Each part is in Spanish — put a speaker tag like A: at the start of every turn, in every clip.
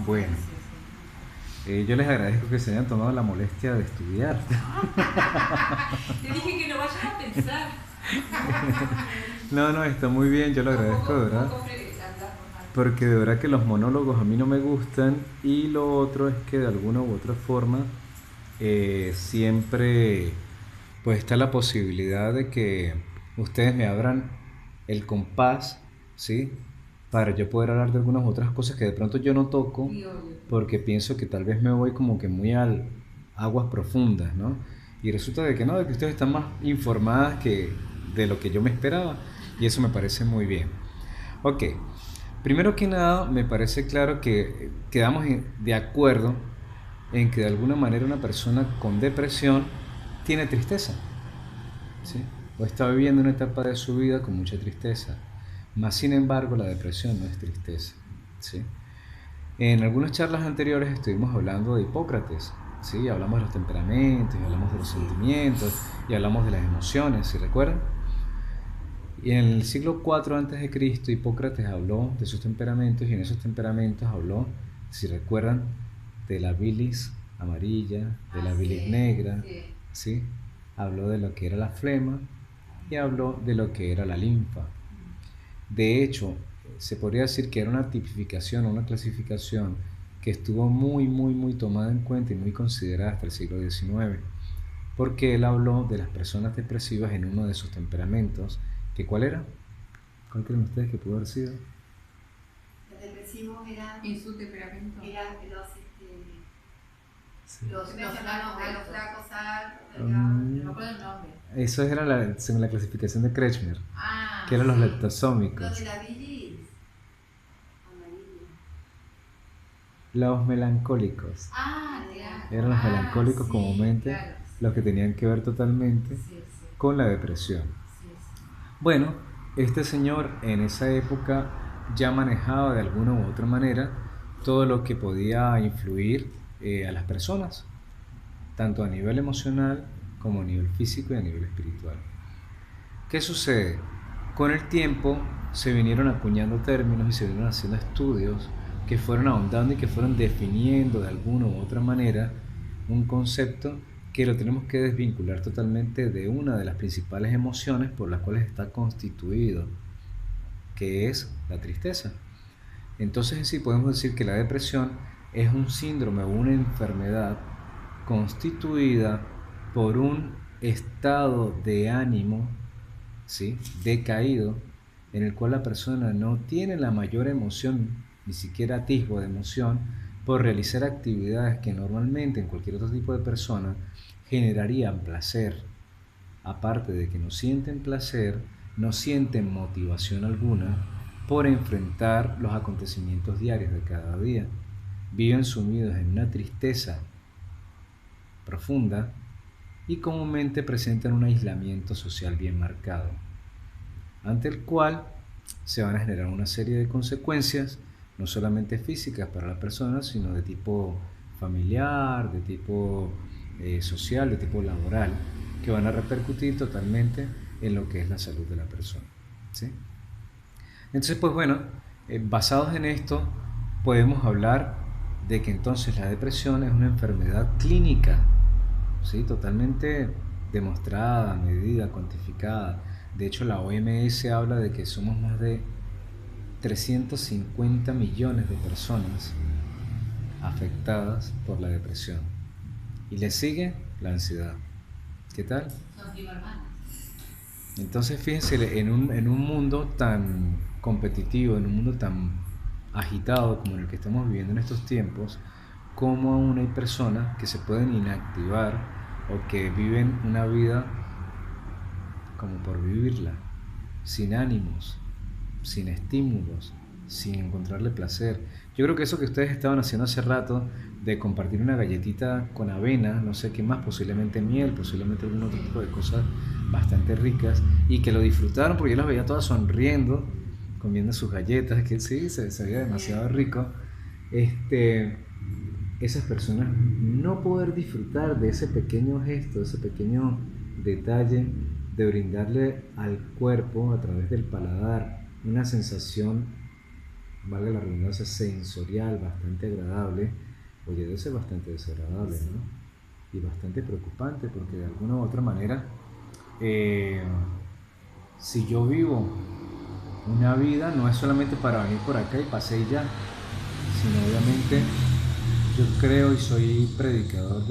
A: Bueno, yo les agradezco que se hayan tomado la molestia de estudiar.
B: Te dije que no vayas a pensar.
A: No, no, está muy bien, yo lo
B: Un
A: agradezco de
B: poco,
A: verdad.
B: andar normal.
A: Porque de verdad que los monólogos a mí no me gustan y lo otro es que de alguna u otra forma siempre pues está la posibilidad de que ustedes me abran el compás, ¿sí? Para yo poder hablar de algunas otras cosas que de pronto yo no toco
B: Sí, obvio.
A: porque pienso que tal vez me voy como que muy al aguas profundas, ¿no? Y resulta de que no, de que ustedes están más informadas que de lo que yo me esperaba y eso me parece muy bien. Ok, primero que nada me parece claro que quedamos de acuerdo en que de alguna manera una persona con depresión tiene tristeza, ¿sí? O está viviendo una etapa de su vida con mucha tristeza. Más sin embargo, la depresión no es tristeza, ¿sí? En algunas charlas anteriores estuvimos hablando de Hipócrates, ¿sí? Hablamos de los temperamentos, y hablamos de los sentimientos, y hablamos de las emociones, ¿se recuerdan? Y en el siglo IV antes de Cristo, Hipócrates habló de sus temperamentos y en esos temperamentos habló, si recuerdan, de la bilis amarilla, de la bilis negra,
B: Sí.
A: ¿sí? Habló de lo que era la flema y habló de lo que era la linfa. De hecho, se podría decir que era una tipificación o una clasificación que estuvo muy tomada en cuenta y muy considerada hasta el siglo XIX, porque él habló de las personas depresivas en uno de sus temperamentos, que ¿cuál era? ¿Cuál creen ustedes que pudo haber sido?
C: Los depresivos eran,
B: En su temperamento.
C: eran
A: Sí.
C: los flacos altos,
A: Mm,
B: No me acuerdo el nombre.
A: Eso era según la clasificación de Kretschmer,
B: Ah,
A: que eran los
C: sí.
A: leptosómicos.
C: los de la bilis amarilla.
A: Los melancólicos.
B: claro.
A: Eran los melancólicos
B: sí,
A: comúnmente
B: claro.
A: los que tenían que ver totalmente
B: Sí.
A: con la depresión.
B: Sí.
A: Bueno, este señor en esa época ya manejaba de alguna u otra manera todo lo que podía influir a las personas, tanto a nivel emocional como a nivel físico y a nivel espiritual. ¿Qué sucede? Con el tiempo se vinieron acuñando términos y se vinieron haciendo estudios que fueron ahondando y que fueron definiendo de alguna u otra manera un concepto que lo tenemos que desvincular totalmente de una de las principales emociones por las cuales está constituido, que es la tristeza. Entonces en sí podemos decir que la depresión es un síndrome o una enfermedad constituida por un estado de ánimo, ¿sí?, decaído, en el cual la persona no tiene la mayor emoción, ni siquiera atisbo de emoción, por realizar actividades que normalmente en cualquier otro tipo de persona generarían placer. Aparte de que no sienten placer, no sienten motivación alguna por enfrentar los acontecimientos diarios de cada día. Viven sumidos en una tristeza profunda y comúnmente presentan un aislamiento social bien marcado, ante el cual se van a generar una serie de consecuencias, no solamente físicas para la persona, sino de tipo familiar, de tipo social, de tipo laboral, que van a repercutir totalmente en lo que es la salud de la persona, ¿sí? Entonces, pues bueno, basados en esto, podemos hablar de que entonces la depresión es una enfermedad clínica, ¿sí?, totalmente demostrada, medida, cuantificada. De hecho, la OMS habla de que somos más de 350 millones de personas afectadas por la depresión. Y le sigue la ansiedad. ¿Qué tal?
B: Son primo hermanos.
A: Entonces, fíjense, en un mundo tan competitivo, en un mundo tan agitado como en el que estamos viviendo en estos tiempos, cómo aún hay personas que se pueden inactivar o que viven una vida como por vivirla, sin ánimos, sin estímulos, sin encontrarle placer. Yo creo que eso que ustedes estaban haciendo hace rato, de compartir una galletita con avena, no sé qué más, posiblemente miel, posiblemente algún otro tipo de cosas bastante ricas, y que lo disfrutaron porque yo las veía todas sonriendo, comiendo sus galletas, que sí, se veía demasiado rico. Este, Esas personas no poder disfrutar de ese pequeño gesto, de ese pequeño detalle de brindarle al cuerpo a través del paladar una sensación valga la redundancia, sensorial, bastante agradable, oye, debe ser bastante desagradable, ¿no? Y bastante preocupante porque de alguna u otra manera, eh, si yo vivo una vida, no es solamente para venir por acá y pasé y ya, sino obviamente yo creo y soy predicador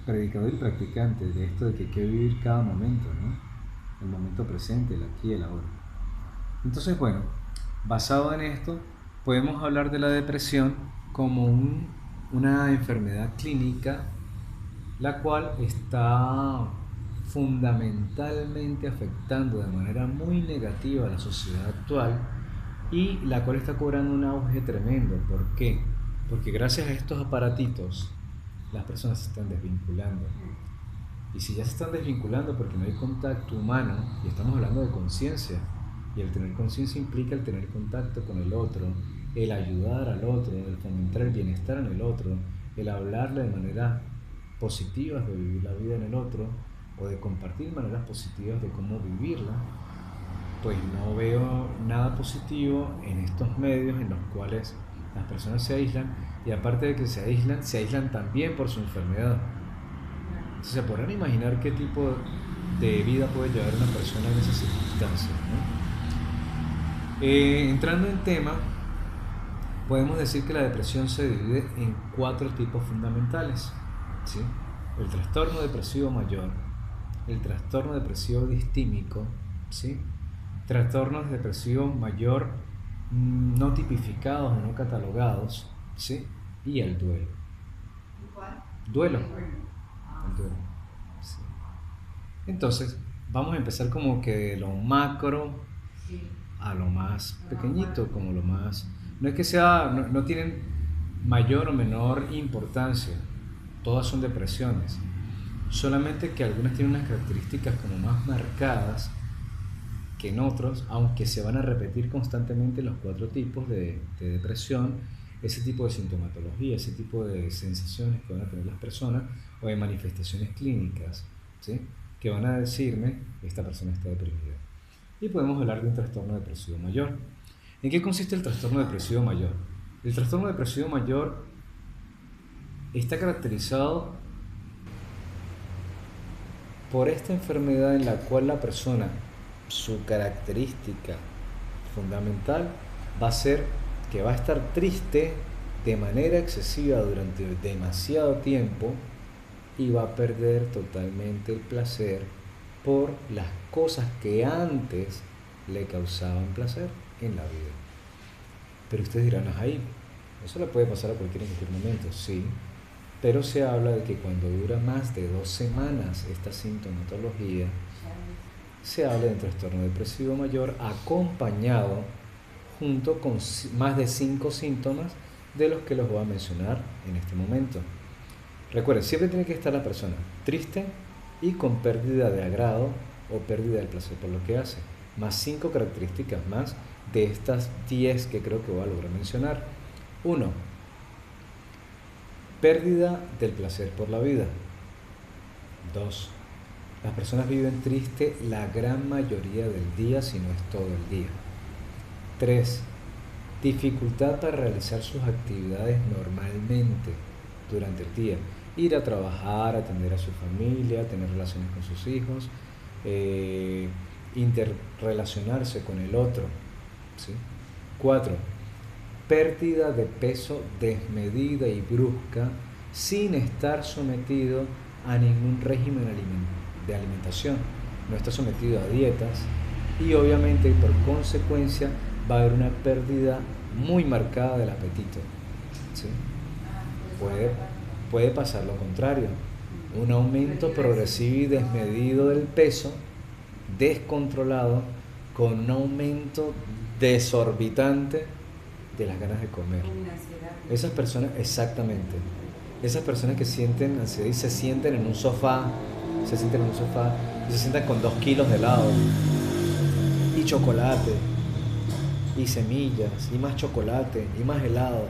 A: y practicante de esto de que hay que vivir cada momento, ¿no? El momento presente, el aquí y el ahora. Entonces, bueno, basado en esto, podemos hablar de la depresión como una enfermedad clínica, la cual está fundamentalmente afectando de manera muy negativa a la sociedad actual y la cual está cobrando un auge tremendo. ¿Por qué? Porque gracias a estos aparatitos las personas se están desvinculando. Y si ya se están desvinculando porque no hay contacto humano, y estamos hablando de conciencia, y el tener conciencia implica el tener contacto con el otro, el ayudar al otro, el fomentar el bienestar en el otro, el hablarle de maneras positivas de vivir la vida en el otro, o de compartir maneras positivas de cómo vivirla, pues no veo nada positivo en estos medios en los cuales las personas se aíslan, y aparte de que se aíslan también por su enfermedad. Entonces se podrán imaginar qué tipo de vida puede llevar una persona en esas circunstancias, ¿no? Entrando en tema, podemos decir que la depresión se divide en 4 tipos fundamentales, ¿sí? El trastorno depresivo mayor, el trastorno depresivo distímico, ¿sí? Trastornos depresivos mayor no tipificados o no catalogados, ¿sí? Y el duelo.
C: ¿Cuál?
A: Duelo. El duelo. Sí. Entonces, vamos a empezar como que de lo macro a lo más pequeñito, como lo más... No es que sea, no tienen mayor o menor importancia, todas son depresiones, solamente que algunas tienen unas características como más marcadas que en otros, aunque se van a repetir constantemente los 4 tipos de depresión, ese tipo de sintomatología, ese tipo de sensaciones que van a tener las personas o de manifestaciones clínicas, ¿sí? Que van a decirme esta persona está deprimida. Y podemos hablar de un trastorno depresivo mayor. ¿En qué consiste el trastorno depresivo mayor? El trastorno depresivo mayor está caracterizado por esta enfermedad en la cual la persona, su característica fundamental va a ser que va a estar triste de manera excesiva durante demasiado tiempo y va a perder totalmente el placer por las cosas que antes le causaban placer en la vida. Pero ustedes dirán, ahí, eso le puede pasar a cualquier momento, sí, pero se habla de que cuando dura más de 2 semanas esta sintomatología, se habla de un trastorno depresivo mayor acompañado junto con más de 5 síntomas de los que los voy a mencionar en este momento. Recuerden, siempre tiene que estar la persona triste y con pérdida de agrado o pérdida del placer por lo que hace, más 5 características más de estas 10 que creo que voy a lograr mencionar. 1. Pérdida del placer por la vida. 2. Las personas viven triste la gran mayoría del día, si no es todo el día. 3. Dificultad para realizar sus actividades normalmente durante el día. Ir a trabajar, atender a su familia, tener relaciones con sus hijos, interrelacionarse con el otro, ¿sí? 4. Pérdida de peso desmedida y brusca sin estar sometido a ningún régimen de alimentación. No está sometido a dietas y obviamente por consecuencia va a haber una pérdida muy marcada del apetito, ¿sí? Puede pasar lo contrario, un aumento progresivo y desmedido del peso, descontrolado, con un aumento desorbitante de las ganas de comer. Esas personas, exactamente, esas personas que sienten ansiedad y se sienten en un sofá y se sientan con 2 kilos de helado y chocolate y semillas y más chocolate y más helado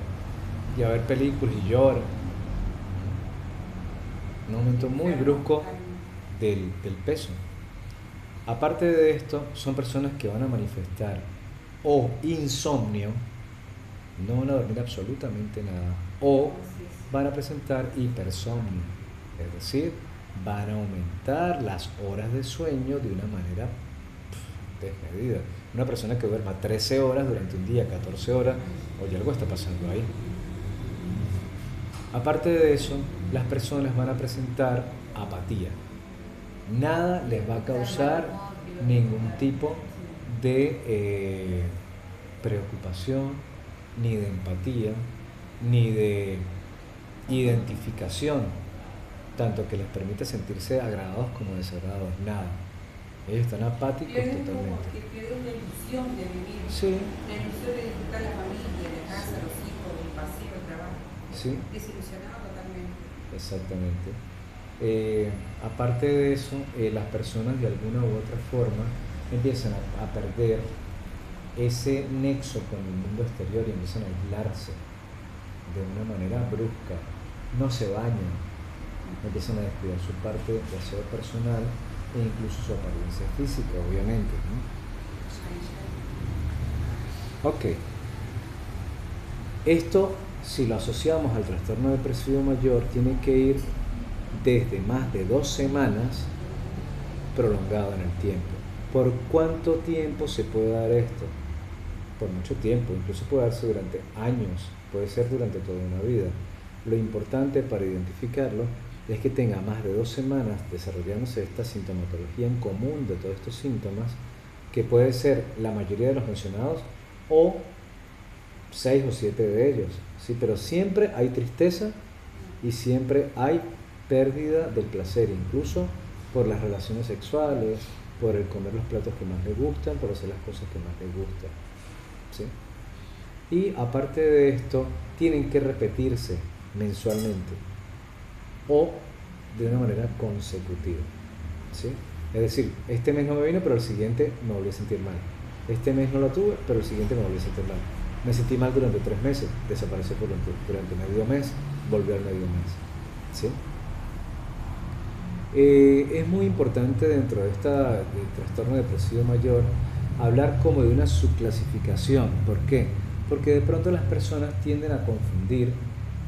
A: y a ver películas y lloran. Un aumento muy brusco del peso. Aparte de esto, son personas que van a manifestar o insomnio, no van a dormir absolutamente nada, o van a presentar hipersomnio, es decir, van a aumentar las horas de sueño de una manera desmedida. Una persona que duerma 13 horas durante un día, 14 horas, oye, algo está pasando ahí. Aparte de eso, las personas van a presentar apatía. Nada les va a causar ningún tipo de preocupación, ni de empatía, ni de identificación, tanto que les permite sentirse agradados como desagradados, nada. Ellos están apáticos
B: Pierden como
A: totalmente.
B: que pierden la ilusión de vivir,
A: Sí,
B: la ilusión de disfrutar la familia, la casa, los hijos, el paseo, el trabajo.
A: sí,
B: Desilusionado totalmente.
A: exactamente. Aparte de eso, las personas de alguna u otra forma empiezan a perder ese nexo con el mundo exterior y empiezan a aislarse de una manera brusca. No se bañan, empiezan a descuidar su parte de aseo personal e incluso su apariencia física, obviamente, ¿no? Ok. Esto, si lo asociamos al trastorno depresivo mayor, tiene que ir desde más de 2 semanas prolongado en el tiempo. ¿Por cuánto tiempo se puede dar esto? Por mucho tiempo, incluso puede darse durante años, puede ser durante toda una vida. Lo importante para identificarlo es que tenga más de 2 semanas desarrollándose esta sintomatología en común de todos estos síntomas, que puede ser la mayoría de los mencionados o 6 o 7 de ellos, ¿sí? Pero siempre hay tristeza y siempre hay pérdida del placer, incluso por las relaciones sexuales, por el comer los platos que más les gustan, por hacer las cosas que más les gustan, ¿sí? Y aparte de esto, tienen que repetirse mensualmente o de una manera consecutiva, ¿sí? Es decir, este mes no me vino, pero el siguiente me volví a sentir mal. Este mes no lo tuve, pero el siguiente me volví a sentir mal. Me sentí mal durante 3 meses, desapareció durante medio mes, volvió al medio mes, ¿sí? Es muy importante dentro de del trastorno depresivo mayor hablar como de una subclasificación. ¿Por qué? Porque de pronto las personas tienden a confundir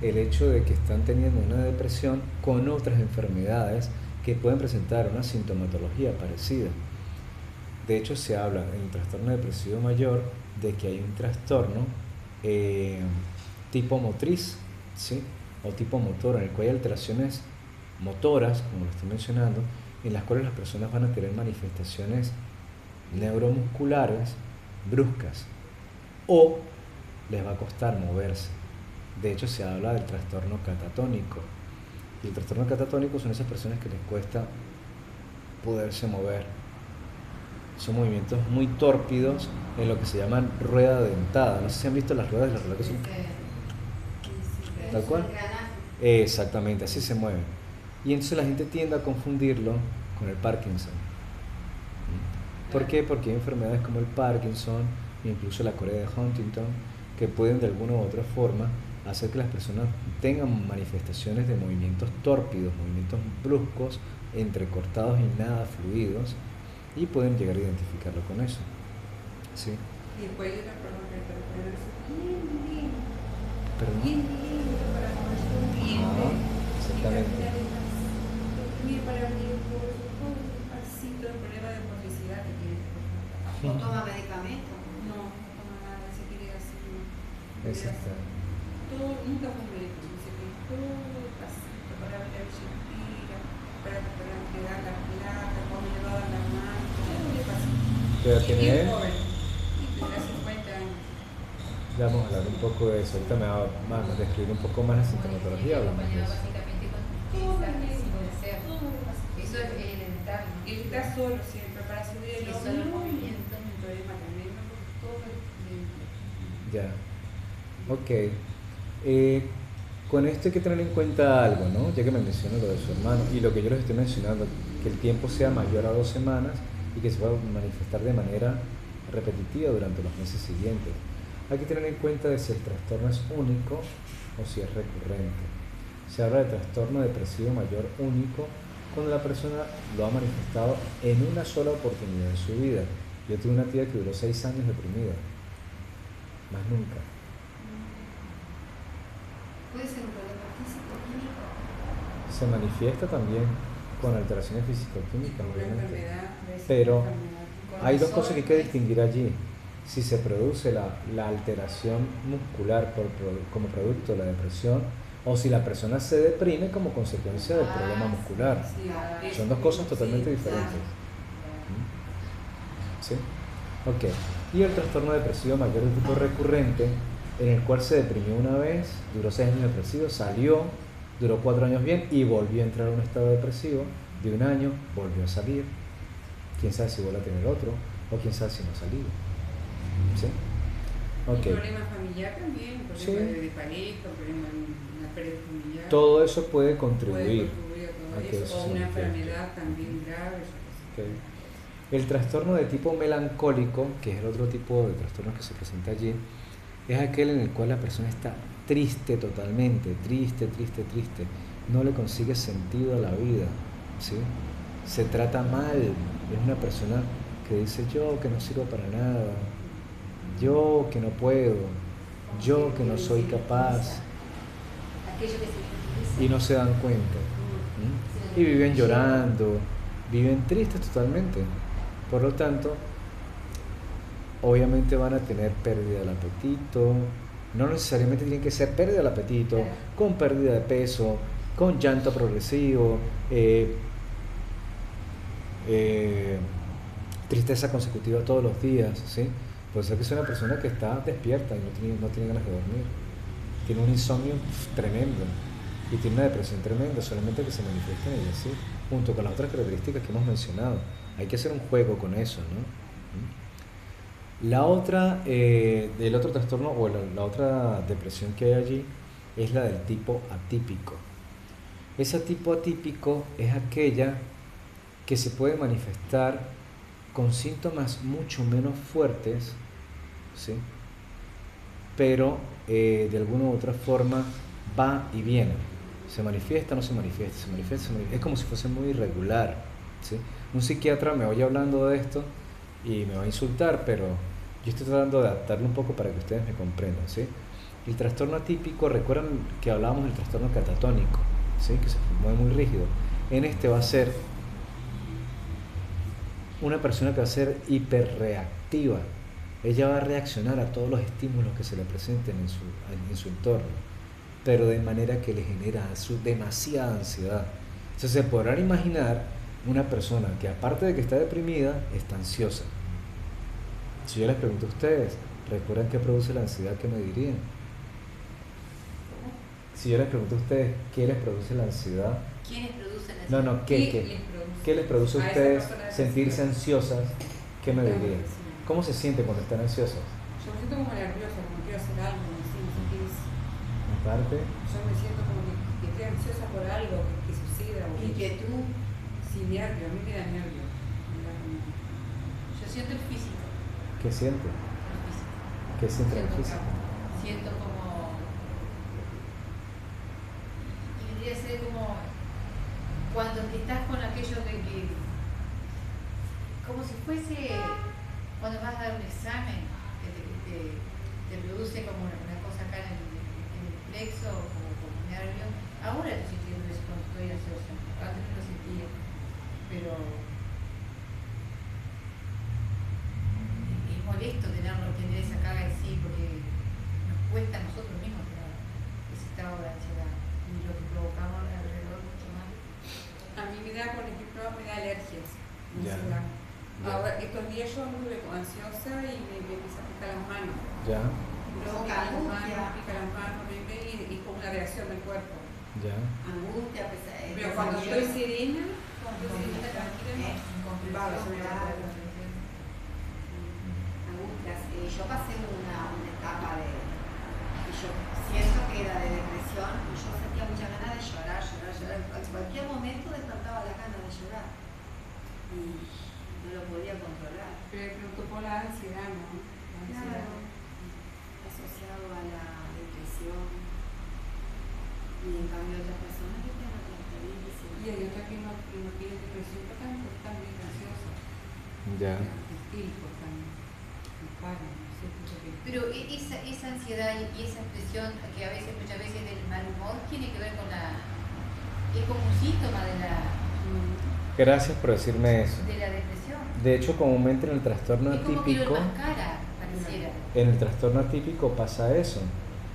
A: el hecho de que están teniendo una depresión con otras enfermedades que pueden presentar una sintomatología parecida. De hecho, se habla en el trastorno depresivo mayor de que hay un trastorno tipo motriz, ¿sí? O tipo motor, en el cual hay alteraciones motoras, como lo estoy mencionando, en las cuales las personas van a tener manifestaciones neuromusculares bruscas o les va a costar moverse. De hecho, se habla del trastorno catatónico. Y el trastorno catatónico son esas personas que les cuesta poderse mover. Son movimientos muy tórpidos en lo que se llaman rueda dentada. No sé si han visto las ruedas de los relojes. ¿Tal cual? Exactamente, así se mueven. Y entonces la gente tiende a confundirlo con el Parkinson. ¿Por qué? Porque hay enfermedades como el Parkinson, incluso la Corea de Huntington, que pueden de alguna u otra forma hacer que las personas tengan manifestaciones de movimientos tórpidos, movimientos bruscos, entrecortados y nada fluidos, y pueden llegar a identificarlo con eso. ¿Sí?
B: Y después hay una persona que bien lindo,
A: ¿Perdón?
B: bien lindo para moverse un cliente.
A: Exactamente.
B: Bien para abrir todo despacito, el problema de motricidad que tiene.
C: ¿O toma medicamentos?
B: No, no toma nada, se quiere así.
A: Exacto.
B: Todo, nunca fue médico, dice que todo despacito para abrir el respira, para entregar la plata, cuando le va a dar la mano, todo despacito.
A: Pero
B: Y
A: tiene...
B: bien joven, y tendrá 50 años.
A: Ya vamos a hablar un poco de eso. Ahorita me va a describir un poco más la sintomatología, hablamos de eso.
D: Básicamente con tristeza, sin deseo. Eso es elemental.
B: Y él está solo siempre para subir el
D: Y solo el
B: hombro,
D: movimiento.
B: un problema tremendo, todo el tiempo.
A: Ya. Ok. Con esto hay que tener en cuenta algo, ¿no? Ya que me mencionó lo de su hermano y lo que yo les estoy mencionando, que el tiempo sea mayor a 2 semanas y que se pueda manifestar de manera repetitiva durante los meses siguientes. Hay que tener en cuenta de si el trastorno es único o si es recurrente. Se habla de trastorno depresivo mayor único cuando la persona lo ha manifestado en una sola oportunidad en su vida. Yo tuve una tía que duró 6 años deprimida más nunca.
C: Puede ser un problema físico, químico.
A: Se manifiesta también con alteraciones físico-químicas,
B: Una
A: obviamente.
B: enfermedad, puede ser
A: Pero
B: una enfermedad.
A: hay dos cosas que hay que
C: Cortisol,
A: distinguir allí. Si se produce la alteración muscular como producto de la depresión o si la persona se deprime como consecuencia del problema muscular.
B: Sí,
A: Son dos cosas totalmente
B: sí,
A: diferentes. ¿Sí? Ok. Y el trastorno depresivo mayor de tipo recurrente, en el cual se deprimió una vez, duró 6 años depresivo, salió, duró 4 años bien y volvió a entrar a un estado depresivo de 1 año, volvió a salir. Quién sabe si vuelve a tener otro o quién sabe si no ha salido. ¿Sí? Ok.
B: Y problema familiar también, problema
A: Sí.
B: de pareja, problema de una pérdida familiar.
A: Todo eso puede
B: puede
A: contribuir.
B: contribuir a
A: a que
B: todo
A: eso
B: eso, o
A: se
B: una
A: manifieste.
B: enfermedad también grave. Esas cosas.
A: Ok. El trastorno de tipo melancólico, que es el otro tipo de trastorno que se presenta allí, es aquel en el cual la persona está triste totalmente, triste. No le consigue sentido a la vida, ¿sí? Se trata mal. Es una persona que dice yo que no sirvo para nada, yo que no puedo, yo que no soy capaz,
C: Aquello que se utiliza.
A: y no se dan cuenta. ¿Mm? Y viven llorando, viven tristes totalmente. Por lo tanto, obviamente van a tener pérdida del apetito. No necesariamente tienen que ser pérdida del apetito,
C: Claro.
A: con pérdida de peso, con llanto progresivo, tristeza consecutiva todos los días, ¿sí? Puede ser que sea una persona que está despierta y no tiene ganas de dormir. Tiene un insomnio tremendo y tiene una depresión tremenda, solamente que se manifiesta en ella, ¿sí? Junto con las otras características que hemos mencionado. Hay que hacer un juego con eso, ¿no? La otra, el otro trastorno o la otra depresión que hay allí es la del tipo atípico. Ese tipo atípico es aquella que se puede manifestar con síntomas mucho menos fuertes, ¿sí? Pero de alguna u otra forma va y viene. Se manifiesta, no se manifiesta, se manifiesta, se manifiesta. Es como si fuese muy irregular, ¿sí? Un psiquiatra me oye hablando de esto y me va a insultar, pero yo estoy tratando de adaptarlo un poco para que ustedes me comprendan, ¿sí? El trastorno atípico, recuerdan que hablábamos del trastorno catatónico, ¿sí? Que se mueve muy rígido. En este va a ser una persona que va a ser hiperreactiva. Ella va a reaccionar a todos los estímulos que se le presenten en su entorno, pero de manera que le genera demasiada ansiedad. Entonces se podrán imaginar una persona que aparte de que está deprimida, está ansiosa. Si yo les pregunto a ustedes, ¿recuerdan qué produce la ansiedad? ¿Qué me dirían? Si yo les pregunto a ustedes, ¿qué les produce la ansiedad?
C: ¿Quiénes producen la
A: No, no, ¿qué les produce a ustedes sentirse ansiosas? ¿Qué me dirían? ¿Cómo se siente cuando están ansiosas?
B: Yo me siento como nerviosa, como quiero hacer algo, así, me sentís.
A: En parte,
B: Yo me siento como que estoy ansiosa por algo que suceda. O
C: inquietud?
B: Sí, nervio, a mí me da nervio. Me da como-
C: Yo siento el físico.
A: ¿qué siente?
C: El físico.
A: ¿Qué siente en el
C: Siento
A: físico?
C: Siento como. Y vendría a ser como. Cuando estás con aquello que. Como si fuese. Cuando vas a dar un examen, te produce como una cosa acá en el plexo, como nervio. Ahora lo estoy sintiendo eso cuando estoy ansiosa. Antes no lo sentía. Pero. Es molesto tener esa carga en sí, porque nos cuesta a nosotros mismos tener ese estado de ansiedad. Y lo que provocamos alrededor mucho más.
B: A mí me da, por ejemplo, me da alergias.
A: Ya.
B: Ansiedad.
A: Ya.
B: Ahora, estos días yo anduve ansiosa y me empieza a picar las manos.
A: Ya,
B: Luego me pica las manos, y con una reacción del cuerpo.
A: ya.
C: Angustia, pesadez.
B: Pero cuando estoy serena,
C: Incomprensión. Angustias. Yo pasé una etapa que yo siento que era de depresión y yo sentía muchas ganas de llorar. En cualquier momento despertaba las ganas de llorar y no lo podía controlar.
B: pero me preocupó la ansiedad, ¿no? La ansiedad.
C: Claro, asociado a la depresión y en cambio otras personas que tienen otras características.
B: Y hay otra que no tiene depresión, pero también ansiosa.
A: Ya.
B: Espíritu también.
C: Pero esa ansiedad y esa expresión que a veces, muchas veces del mal humor, tiene que ver con es como un síntoma
A: Gracias por decirme eso.
C: de la depresión.
A: De hecho, comúnmente en el trastorno
C: Es como que lo
A: atípico,
C: enmascara, pareciera.
A: en el trastorno atípico pasa eso,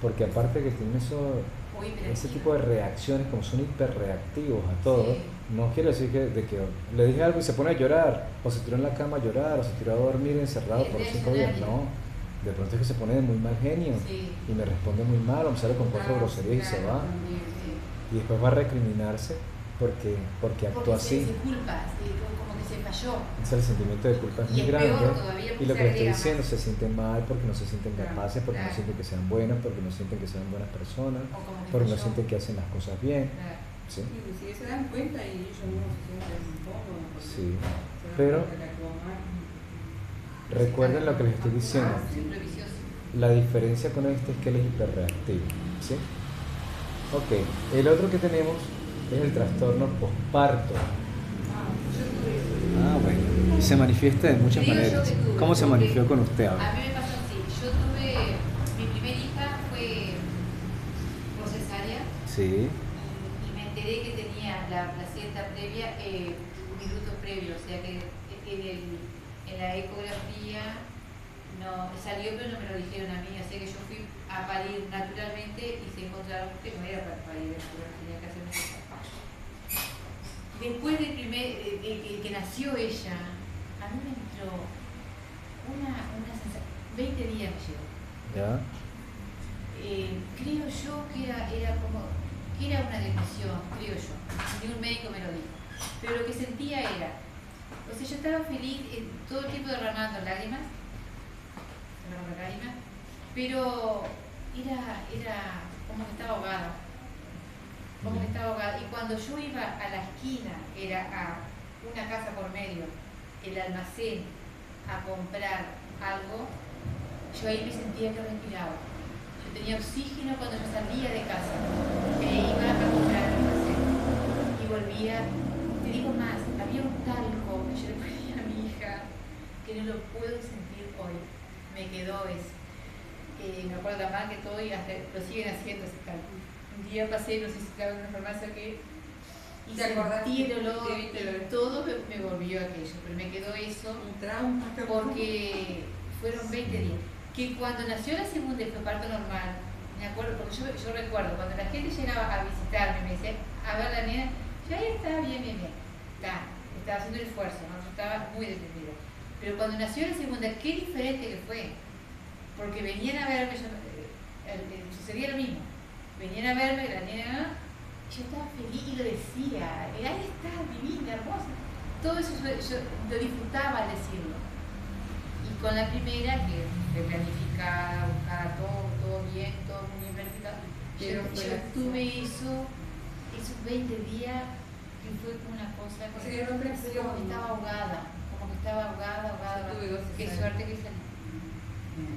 A: porque aparte que tienen
C: O hiperactivo.
A: ese tipo de reacciones, como son hiperreactivos a todo,
C: Sí.
A: no quiere decir de que le dije algo y se pone a llorar, o se tiró en la cama a llorar, o se tiró a dormir encerrado
C: Es
A: por 5 días.
C: reaccionario.
A: No, de pronto es que se pone de muy mal genio
C: Sí.
A: y me responde muy mal, o me sale con cuatro groserías y se va. Y después va a recriminarse porque actuó
C: Porque
A: así.
C: se culpa, como que se falló.
A: Entonces el sentimiento de culpa es
C: Y
A: muy
C: es
A: grande.
C: peor todavía
A: Y
C: porque
A: lo
C: se
A: que le estoy
C: agrega
A: diciendo,
C: más.
A: se sienten mal porque no se sienten
B: Claro,
A: capaces, porque no
C: claro.
A: sienten que sean buenas, porque no sienten que sean buenas personas,
C: O como que
A: porque no
C: falló.
A: sienten que hacen las cosas bien.
C: Claro.
A: ¿Sí?
B: Y si se dan cuenta y ellos no se sienten incómodos. porque
A: Sí.
B: se dan
A: Pero
B: cuenta que actuó mal.
A: recuerden lo que les estoy diciendo.
C: Siempre vicioso.
A: La diferencia con este es que él es hiperreactivo. ¿Sí? Ok, el otro que tenemos es el trastorno posparto.
B: Yo tuve eso.
A: Ah, bueno. Se manifiesta de muchas
C: Creo yo
A: maneras.
C: que tuve,
A: ¿Cómo se
C: porque
A: manifestó con usted ahora?
C: A mí me pasó así. Yo tuve, mi primera hija fue por cesárea
A: Sí.
C: y me enteré que tenía la placenta previa un minuto previo, o sea que en la ecografía no salió, pero no me lo dijeron a mí, así que yo fui a parir naturalmente y se encontraron que no era para parir, tenía que hacerme esa. Después del que nació ella, a mí me entró una sensación, 20 días me llevó.
A: ¿Ya?
C: Creo yo que era como, que era una depresión, creo yo, ni un médico me lo dijo, pero lo que sentía era, o sea, yo estaba feliz todo el tiempo derramando lágrimas, pero era como que estaba ahogada, y cuando yo iba a la esquina, era a una casa por medio, el almacén, a comprar algo, yo ahí me sentía que respiraba. Yo tenía oxígeno cuando yo salía de casa, iba a comprar al almacén y volvía. Te digo más, había un talco que yo le ponía a mi hija que no lo puedo sentir hoy. Me quedó eso. Me acuerdo también que todo y hasta lo siguen haciendo ese talco. Un día pasé, no sé si estaba en una farmacia que y
B: ¿Te acordás?
C: sentí el olor
B: ¿Te viste el olor?
C: y todo me volvió aquello, pero me quedó eso
B: Un trauma.
C: porque fueron 20 días. Que cuando nació la segunda y fue parto normal, me acuerdo, porque yo recuerdo, cuando la gente llegaba a visitarme, me decía, a ver la nena, yo ahí estaba bien. Estaba haciendo el esfuerzo, ¿no? Yo estaba muy deprimida. Pero cuando nació la segunda, qué diferente que fue. Porque venían a verme, sucedía lo mismo. Venían a verme, la nena, yo estaba feliz y lo decía, ahí está, divina, hermosa. Todo eso yo lo disfrutaba al decirlo. Y con la primera, que fue planificada, buscada todo bien, todo muy bien planificado,
B: Pero
C: yo tuve esos 20 días que fue como una cosa
B: O sea, que no creció.
C: como que estaba ahogada.
B: Yo tuve 2
C: Qué
B: cesáreas.
C: suerte que salí.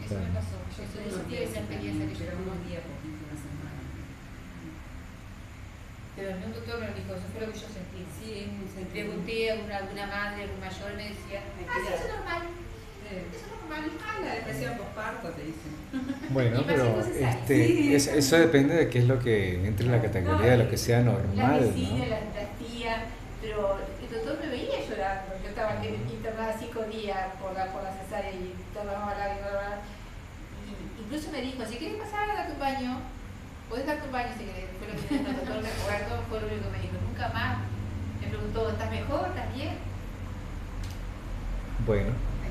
C: Eso me pasó.
B: Yo
C: Eso
B: tuve
C: sentí esa experiencia que yo
B: pero
C: tuve.
B: unos días, poquito, una semana.
C: Pero el doctor me lo dijo, eso fue lo que yo sentí.
B: Sí, es un sentimiento.
C: Pregunté a alguna madre, algún mayor, me decía, sí, eso es normal, eso es normal.
B: La depresión postparto te dicen.
A: Bueno,
C: Y
A: pero
C: pasé cosas
B: Sí.
A: eso depende de qué es lo que entre en la categoría de lo que sea
C: La
A: normal,
C: vecina,
A: ¿no?
C: la tía, pero el doctor me veía llorando. Yo estaba internada 5 días por la cesárea y tomaba lágrimas. Incluso me dijo, si quieres pasar a dar tu baño, puedes dar tu baño si querés. Fue lo que me dijo el doctor, me acuerdo, fue lo único que me dijo. Nunca más me preguntó, ¿estás mejor? ¿Estás bien?
A: Bueno,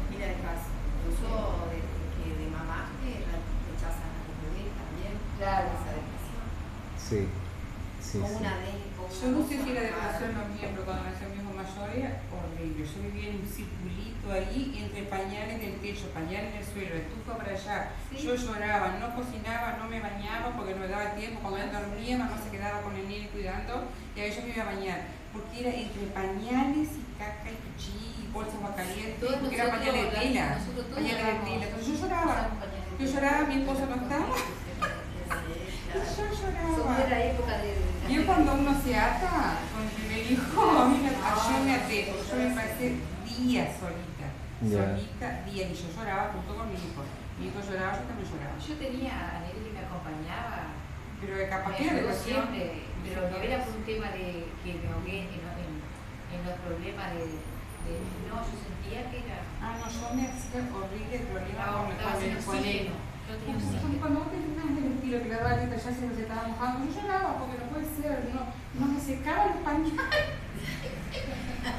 E: Mira el caso, incluso de mamás que rechazan a los bebés también,
C: Claro.
E: esa depresión.
A: sí.
E: Como una de
B: Yo no sé si la depresión lo mío, pero cuando nació mi hijo mayor era horrible. Yo vivía en un circulito ahí entre pañales del techo, pañales en el suelo, estufa para allá.
C: Sí.
B: Yo lloraba, no cocinaba, no me bañaba porque no me daba tiempo. Cuando él dormía, mamá se quedaba con el niño cuidando y ahí yo me iba a bañar. Porque era entre pañales y caca y cuchillo y bolsas agua caliente,
C: Todos
B: porque era pañales de tela.
C: nosotros todos
B: Pañales de
C: lloramos.
B: tela. Entonces yo lloraba. Yo lloraba, mi esposo no estaba. Y yo
C: Somos de
B: lloraba.
C: la época de
B: Yo cuando uno se ata con el primer hijo, yo me até, porque yo me pasé días solita.
A: Ya.
B: solita, bien, y yo lloraba junto con mi hijo. Mi hijo lloraba, yo también lloraba.
C: Yo tenía a Nelly que me acompañaba,
B: Pero capaz
C: me
B: que la
C: ayudó
B: relación...
C: siempre, pero no era por un tema de que me ahogué en los problemas no, yo sentía que era...
B: Ah, no, yo me hacía horrible problema
C: No, estaba sin
B: con él.
C: oxígeno. Yo tenía oxígeno.
B: Cuando vos tenés más del estilo que la batita ya se estaba mojando, yo lloraba porque no puede ser, no me secaba los pañales.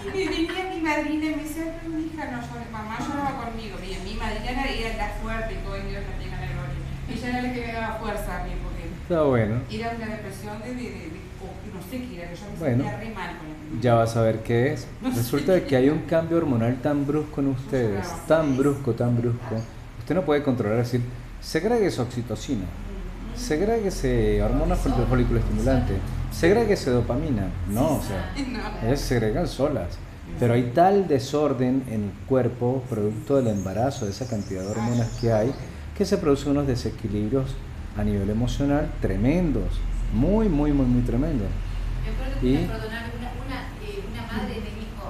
B: Y me venía mi madrina y me decía, pero mi hija no llora, mamá lloraba conmigo. Bien, mi madrina era la fuerte y todo, y Dios la tenga en el gloria. Ella era la que me daba fuerza a mí, porque
A: Está bueno.
B: era una depresión no sé qué era, que yo me
A: Bueno,
B: sentía re mal con él.
A: ya vas a ver qué es. Resulta de que hay un cambio hormonal tan brusco en ustedes, tan brusco, tan brusco. Usted no puede controlar, es decir, segréguese oxitocina, segréguese hormonas folículo estimulante, segréguese dopamina. No, o sea,
B: No.
A: ellas se segregan solas. Pero hay tal desorden en el cuerpo, producto del embarazo, de esa cantidad de hormonas que hay, que se producen unos desequilibrios a nivel emocional tremendos, muy, muy, muy, muy tremendos.
C: Me acuerdo que
A: Y-
C: una madre me dijo,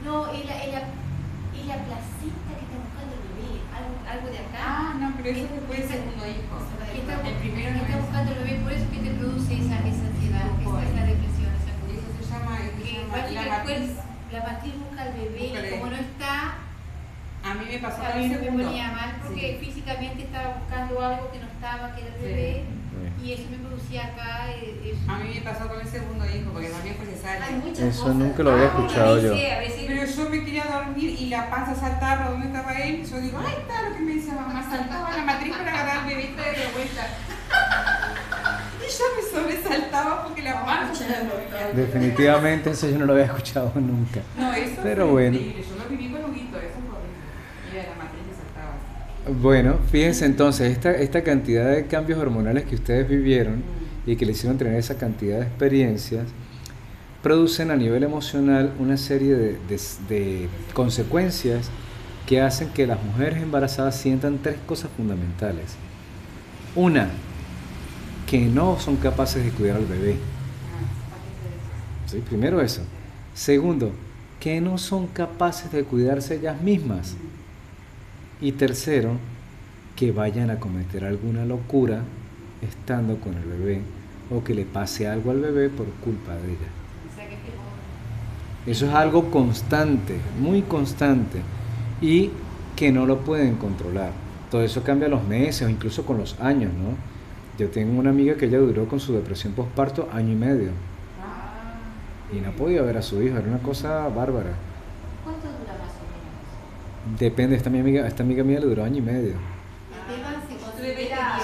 C: no, es la placenta que está buscando el bebé, algo de acá.
B: Ah, no, pero eso fue el segundo hijo.
C: Que está,
B: El primero no
C: que está
B: es.
C: buscando el bebé, por eso que te produce esa ansiedad, esa depresión, esa
B: Eso se llama la matriz.
C: la matriz busca al bebé
B: Busca al
C: y como
B: bebé.
C: no está,
B: A mí me pasó
C: a
B: con
C: mí
B: el
C: me
B: segundo.
C: ponía mal porque
B: Sí.
C: físicamente estaba buscando algo que no estaba, que era el
B: Sí.
C: bebé,
A: Sí.
C: y eso me producía acá.
B: A mí me pasó con el segundo hijo, porque también fue
E: Hay
B: cesárea.
E: muchas
A: Eso
E: cosas.
A: nunca lo había escuchado yo.
C: A veces
B: Pero yo me quería dormir y la panza saltaba por donde estaba él. Yo digo, ay, está lo que me dice mamá, saltaba la matriz para agarrar al bebé y traerlo de vuelta. Y yo me sobresaltaba porque la panza ya no veía.
A: Definitivamente eso yo no lo había escuchado nunca.
B: No, eso
A: Pero
B: fue
A: bueno.
B: increíble. Yo lo viví con Huguito, eso fue horrible. Y era la matriz que saltaba.
A: Bueno, fíjense entonces, esta cantidad de cambios hormonales que ustedes vivieron y que le hicieron tener esa cantidad de experiencias, producen a nivel emocional una serie de consecuencias que hacen que las mujeres embarazadas sientan tres cosas fundamentales. Una, que no son capaces de cuidar al bebé. ¿Sí? Primero eso. Segundo, que no son capaces de cuidarse ellas mismas. Y tercero, que vayan a cometer alguna locura estando con el bebé o que le pase algo al bebé por culpa de ella. Eso es algo constante, muy constante, y que no lo pueden controlar. Todo eso cambia a los meses o incluso con los años, ¿no? Yo tengo una amiga que ella duró con su depresión postparto 1 año y medio y no podía ver a su hijo, era una cosa bárbara.
C: ¿cuánto dura más o menos?
A: Depende, esta amiga mía le duró 1 año y medio.
E: Esteban se
C: días,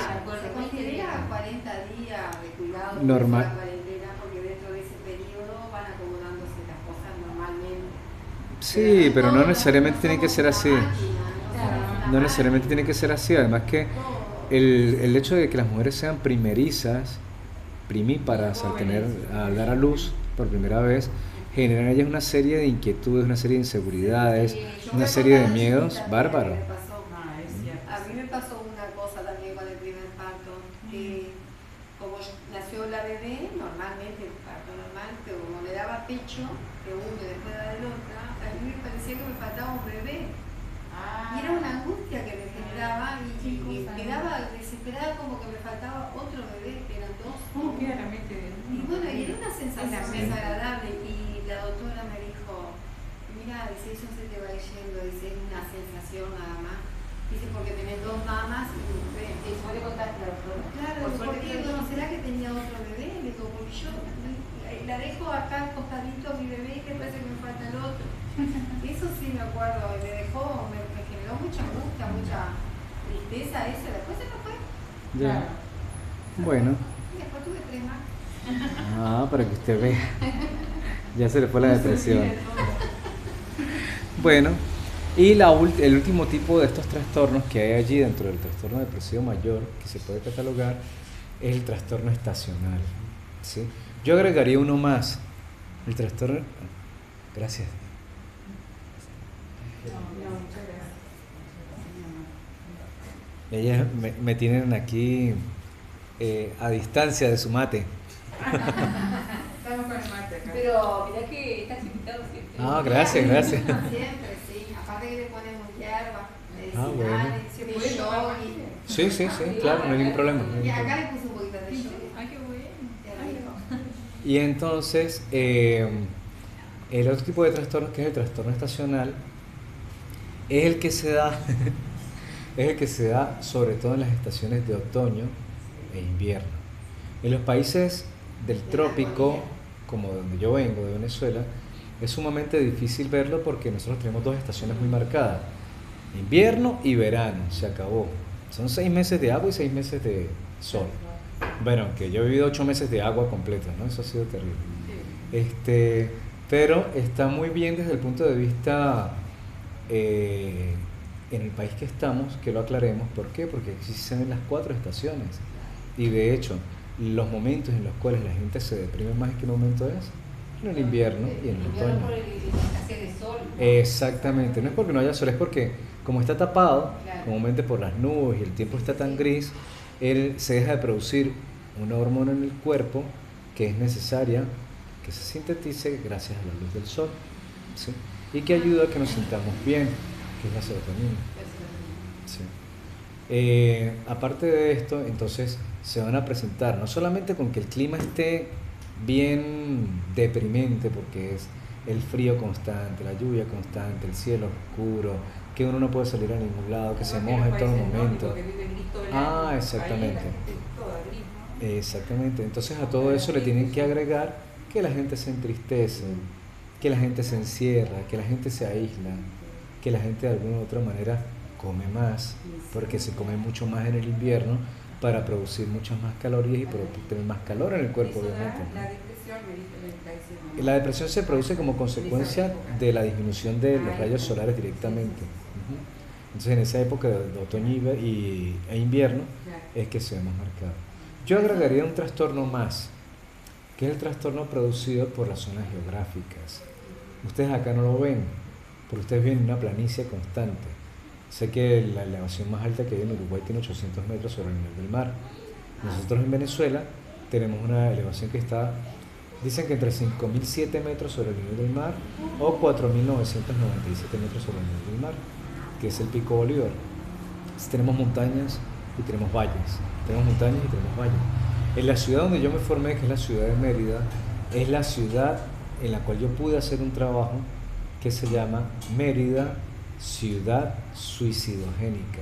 E: considera 40 días de cuidado
A: Normal.
E: de la cuarentena porque dentro de ese periodo van acomodándose las cosas normalmente.
A: Sí, pero no necesariamente tiene que ser así. No
E: No
A: necesariamente tiene que ser así, además que el hecho de que las mujeres sean primerizas, primíparas al dar a luz por primera vez, generan en ellas una serie de inquietudes, una serie de inseguridades, una serie de miedos bárbaros.
B: Ah, es cierto.
E: A mí me pasó una cosa también con el primer parto, que como nació la bebé, normalmente el parto normal, pero como le daba pecho, de uno y después daba del otro, a mí me parecía que me faltaba un bebé. Y era una angustia que me generaba y quedaba desesperada como que me faltaba otro bebé, que eran dos.
B: ¿Cómo queda la mente de uno?
E: Y bueno, y era una sensación
B: Sí.
E: desagradable y la doctora me dijo, mira, dice, eso se te va yendo, dice, es una sensación nada más. Dice, porque tenés 2 mamas y un bebé.
C: ¿Puede contar la doctora?
E: Claro,
C: Por
E: ¿por
C: suerte
E: qué?
C: que
E: Bueno,
C: no.
E: ¿será que tenía otro bebé? Le digo, porque yo la dejo acá al costadito a mi bebé y después se me falta el otro. Eso sí me acuerdo, me dejó, me generó mucha angustia, mucha tristeza eso, después se me fue.
A: Ya. Bueno,
E: Y después tuve 3 más.
A: para que usted vea. Ya se le fue la depresión. Bueno, y el último tipo de estos trastornos que hay allí dentro del trastorno depresivo mayor que se puede catalogar es el trastorno estacional. ¿Sí? Yo agregaría uno más, el trastorno... Gracias. Ellas me tienen aquí a distancia de su mate.
B: Estamos con el mate acá.
C: Pero mirá que estás invitado siempre.
A: Ah, gracias, gracias.
E: Siempre, sí. Aparte que le ponemos
A: bueno.
B: Se
E: de
B: puede tomar
E: yogi.
B: magia.
A: Sí, sí, sí, claro, no hay ningún problema. no hay
E: Y
A: ningún
E: acá
A: problema.
E: le puse un poquito de yogi.
C: Ay, qué bueno.
E: Qué rico.
A: Y entonces, el otro tipo de trastorno, que es el trastorno estacional, es el que se da, es el que se da sobre todo en las estaciones de otoño e invierno. En los países del trópico, como donde yo vengo, de Venezuela, es sumamente difícil verlo porque nosotros tenemos dos estaciones muy marcadas, invierno y verano, se acabó. Son 6 meses de agua y 6 meses de sol. Bueno, que yo he vivido 8 meses de agua completa, ¿no? Eso ha sido terrible. Pero está muy bien desde el punto de vista en el país que estamos, que lo aclaremos. ¿Por qué? Porque existen las 4 estaciones. Y de hecho, los momentos en los cuales la gente se deprime más, ¿en qué momento es? En el invierno y en el
D: invierno
A: otoño.
D: por el escasez de sol. ¿no?
A: Exactamente, no es porque no haya sol, es porque como está tapado,
D: Claro.
A: comúnmente por las nubes y el tiempo está tan gris, se deja de producir una hormona en el cuerpo que es necesaria que se sintetice gracias a la luz del sol, ¿sí? Y que ayuda a que nos sintamos bien, que es la serotonina. Sí. Aparte de esto, entonces se van a presentar no solamente con que el clima esté bien deprimente, porque es el frío constante, la lluvia constante, el cielo oscuro, que uno no puede salir a ningún lado, que se moja en todo momento. Ah, exactamente. Exactamente. Entonces a todo eso le tienen que agregar que la gente se entristece, que la gente se encierra, que la gente se aísla, que la gente de alguna u otra manera come más, porque se come mucho más en el invierno para producir muchas más calorías y tener más calor en el cuerpo, obviamente.
B: La depresión, me dice
A: La depresión se produce como consecuencia de la disminución de los rayos solares directamente. Ujú. Entonces en esa época de otoño e invierno es que se ve más marcado. Yo agregaría un trastorno más, que es el trastorno producido por las zonas geográficas. Ustedes acá no lo ven, porque ustedes viven en una planicie constante. Sé que la elevación más alta que hay en Uruguay tiene 800 metros sobre el nivel del mar. Nosotros en Venezuela tenemos una elevación que está, dicen que entre 5.007 metros sobre el nivel del mar o 4.997 metros sobre el nivel del mar, que es el Pico Bolívar. Entonces, tenemos montañas y tenemos valles, tenemos montañas y tenemos valles. En la ciudad donde yo me formé, que es la ciudad de Mérida, es la ciudad en la cual yo pude hacer un trabajo que se llama Mérida Ciudad Suicidogénica.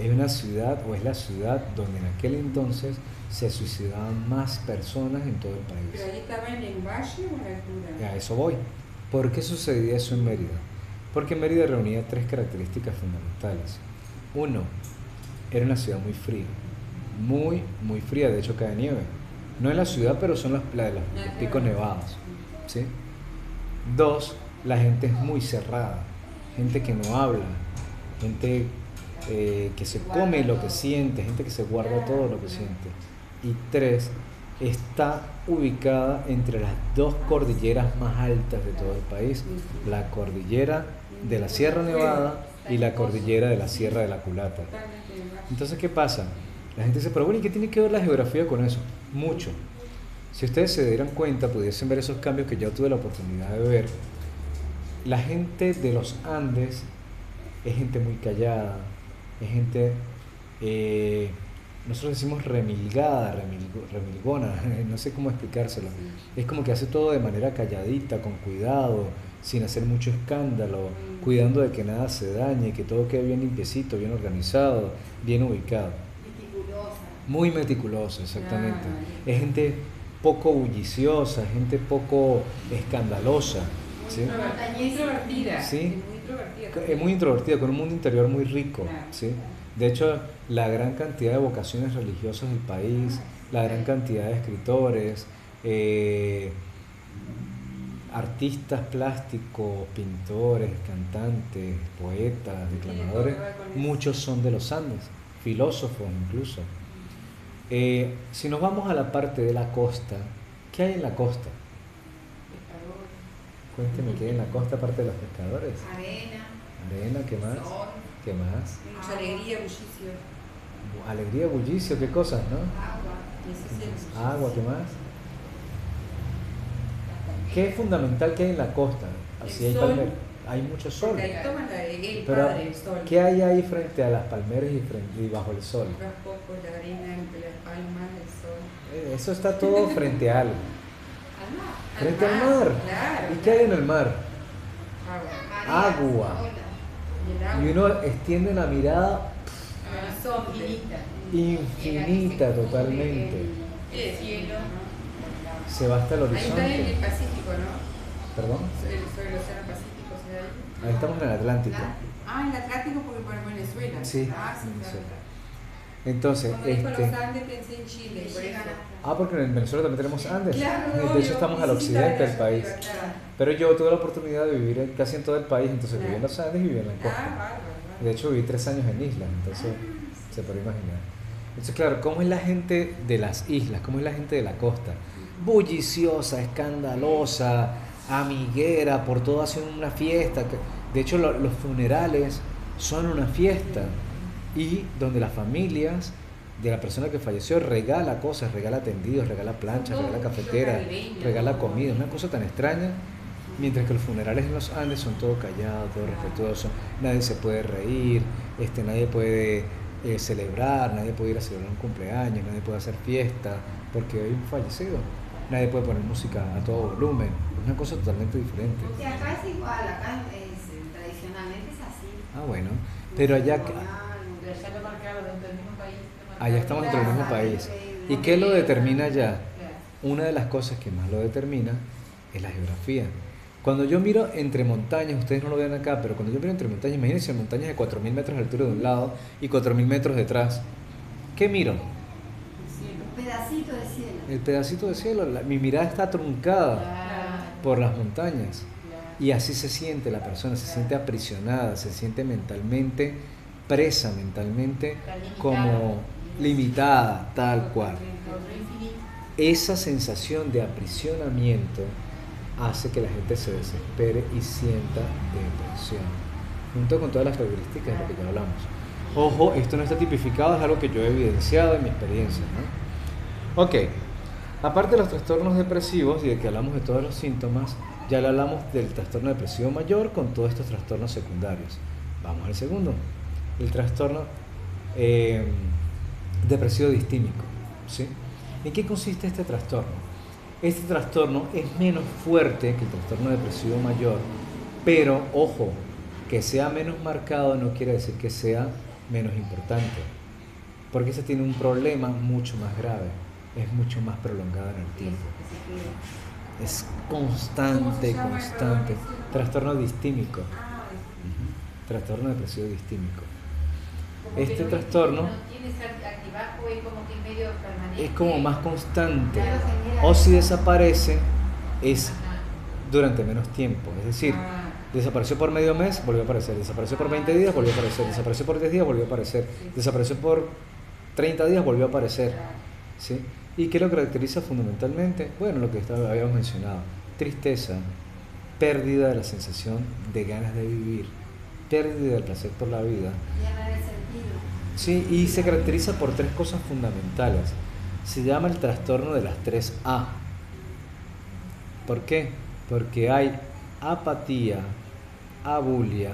A: Es una ciudad, o es la ciudad donde en aquel entonces se suicidaban más personas en todo el país.
B: ¿Pero ahí estaba en el valle o en la altura?
A: A eso voy. ¿Por qué sucedía eso en Mérida? Porque Mérida reunía 3 características fundamentales. Uno, era una ciudad muy fría, muy, muy fría, de hecho cae nieve. No en la ciudad, pero son los picos nevados, ¿sí? 2, la gente es muy cerrada, gente que no habla, gente que se come lo que siente, gente que se guarda todo lo que siente. Y 3, está ubicada entre las 2 cordilleras más altas de todo el país, la cordillera de la Sierra Nevada y la cordillera de la Sierra de la Culata. Entonces, ¿qué pasa? La gente dice, pero bueno, ¿y qué tiene que ver la geografía con eso? Mucho. Si ustedes se dieran cuenta, pudiesen ver esos cambios que yo tuve la oportunidad de ver. La gente de los Andes es gente muy callada, es gente, nosotros decimos remilgada, remilgona, no sé cómo explicárselo. Es como que hace todo de manera calladita, con cuidado, sin hacer mucho escándalo, cuidando de que nada se dañe, que todo quede bien limpiecito, bien organizado, bien ubicado.
E: Meticulosa.
A: Muy meticulosa, exactamente. Es gente poco bulliciosa, gente poco escandalosa. ¿Sí?
B: Muy introvertida.
A: Sí.
B: Muy introvertida.
A: Es muy introvertida, con un mundo interior muy rico.
B: Claro.
A: ¿Sí? De hecho, la gran cantidad de vocaciones religiosas del país, la gran cantidad de escritores, artistas plásticos, pintores, cantantes, poetas, declamadores, muchos son de los Andes, filósofos incluso. Si nos vamos a la parte de la costa, ¿qué hay en la costa? Cuénteme qué hay en la costa aparte de los pescadores.
E: Arena.
A: Arena, ¿qué más?
E: Sol.
A: ¿Qué más?
B: Mucha alegría, bullicio.
A: Alegría, bullicio, ¿qué cosas, no?
E: Agua.
B: Ese es el bullicio.
A: Agua, ¿qué más? ¿Qué es fundamental que hay en la costa? Así hay
B: El sol.
A: palmeras. hay mucho sol.
B: Porque ahí toman el
A: Pero,
B: padre, el sol.
A: ¿qué hay ahí frente a las palmeras y bajo el sol?
B: Los pocos, la arena, entre las palmas, el sol.
A: Eso está todo frente a algo.
E: Al mar.
A: Frente al mar.
B: Claro.
A: ¿Y qué hay en el mar?
B: Agua.
A: Agua.
E: Olas.
B: Y el agua.
A: Y uno extiende la mirada
C: Infinita.
A: infinita totalmente.
C: El cielo.
A: Se va hasta el
B: Ahí está en
A: horizonte.
B: el Pacífico, ¿no?
A: ¿Perdón?
B: Sobre el Océano Pacífico, ¿se da ahí?
A: Ahí estamos en el Atlántico.
B: Ah, en el Atlántico porque por Venezuela.
A: Sí,
B: Ah, sí,
A: Venezuela.
B: claro.
A: Entonces,
B: Cuando dijo los Andes pensé en Chile, por eso.
A: porque en Venezuela también tenemos Andes.
B: Claro,
A: De
B: obvio.
A: hecho, estamos al
B: Sí, sí,
A: occidente del
B: claro,
A: país.
B: claro.
A: Pero yo tuve la oportunidad de vivir casi en todo el país, entonces viví en los Andes y viví en la
B: Ah,
A: costa.
B: bárbaro.
A: De hecho, viví 3 años en islas, entonces se puede imaginar. Entonces, claro, ¿cómo es la gente de las islas? ¿Cómo es la gente de la costa? Bulliciosa, escandalosa, amiguera, por todo hacen una fiesta. De hecho, los funerales son una fiesta y donde las familias de la persona que falleció regala cosas, regala tendidos, regala planchas, regala cafetera, regala comida, es una cosa tan extraña. Mientras que los funerales en los Andes son todo callado, todo respetuoso, nadie se puede reír, nadie puede celebrar, nadie puede ir a celebrar un cumpleaños, nadie puede hacer fiesta porque hay un fallecido, nadie puede poner música a todo volumen, es una cosa totalmente diferente.
E: Sí, acá es igual, acá tradicionalmente es así.
A: Ah, bueno, pero allá,
C: Pero ya lo marcaba dentro del mismo país.
A: allá estamos dentro del mismo país. ¿Y qué lo determina allá? Una de las cosas que más lo determina es la geografía. Cuando yo miro entre montañas, ustedes no lo ven acá, pero cuando yo miro entre montañas, imagínense montañas de 4.000 metros de altura de un lado y 4.000 metros detrás. ¿Qué miro?
E: Un pedacito de cielo.
A: El pedacito de cielo. Mi mirada está truncada por las montañas. Y así se siente la persona, se siente aprisionada, se siente mentalmente presa, mentalmente como limitada, tal cual. Esa sensación de aprisionamiento hace que la gente se desespere y sienta depresión, junto con todas las características de lo que ya hablamos. Ojo, esto no está tipificado, es algo que yo he evidenciado en mi experiencia, ¿no? Ok, aparte de los trastornos depresivos y de que hablamos de todos los síntomas, ya le hablamos del trastorno depresivo mayor con todos estos trastornos secundarios. Vamos al segundo, el trastorno depresivo distímico, ¿sí? ¿En qué consiste este trastorno? Este trastorno es menos fuerte que el trastorno depresivo mayor, pero ojo, que sea menos marcado no quiere decir que sea menos importante, porque ese tiene un problema mucho más grave, es mucho más prolongado en el tiempo. Es constante,
B: ¿Cómo se llama,
A: constante.
B: perdón?
A: Trastorno distímico,
B: Ah,
A: trastorno depresivo distímico.
C: Como que
A: Este
C: no-
A: trastorno
C: No tienes altibajo, es como que medio permanente.
A: es como más constante,
E: Claro, genera
A: o si
E: eso.
A: desaparece es
C: Ajá.
A: durante menos tiempo, es decir,
B: ah,
A: desapareció por medio mes, volvió a aparecer, desapareció por 20 días, volvió a aparecer, desapareció por 10 días, volvió a aparecer, desapareció por 30 días, volvió a aparecer, ¿sí? ¿Y qué lo caracteriza fundamentalmente? Bueno, lo que habíamos mencionado, tristeza, pérdida de la sensación de ganas de vivir, pérdida del placer por la vida,
E: Ya no el sentido.
A: sí, y se caracteriza por 3 cosas fundamentales. Se llama el trastorno de las 3 A. ¿Por qué? Porque hay apatía, abulia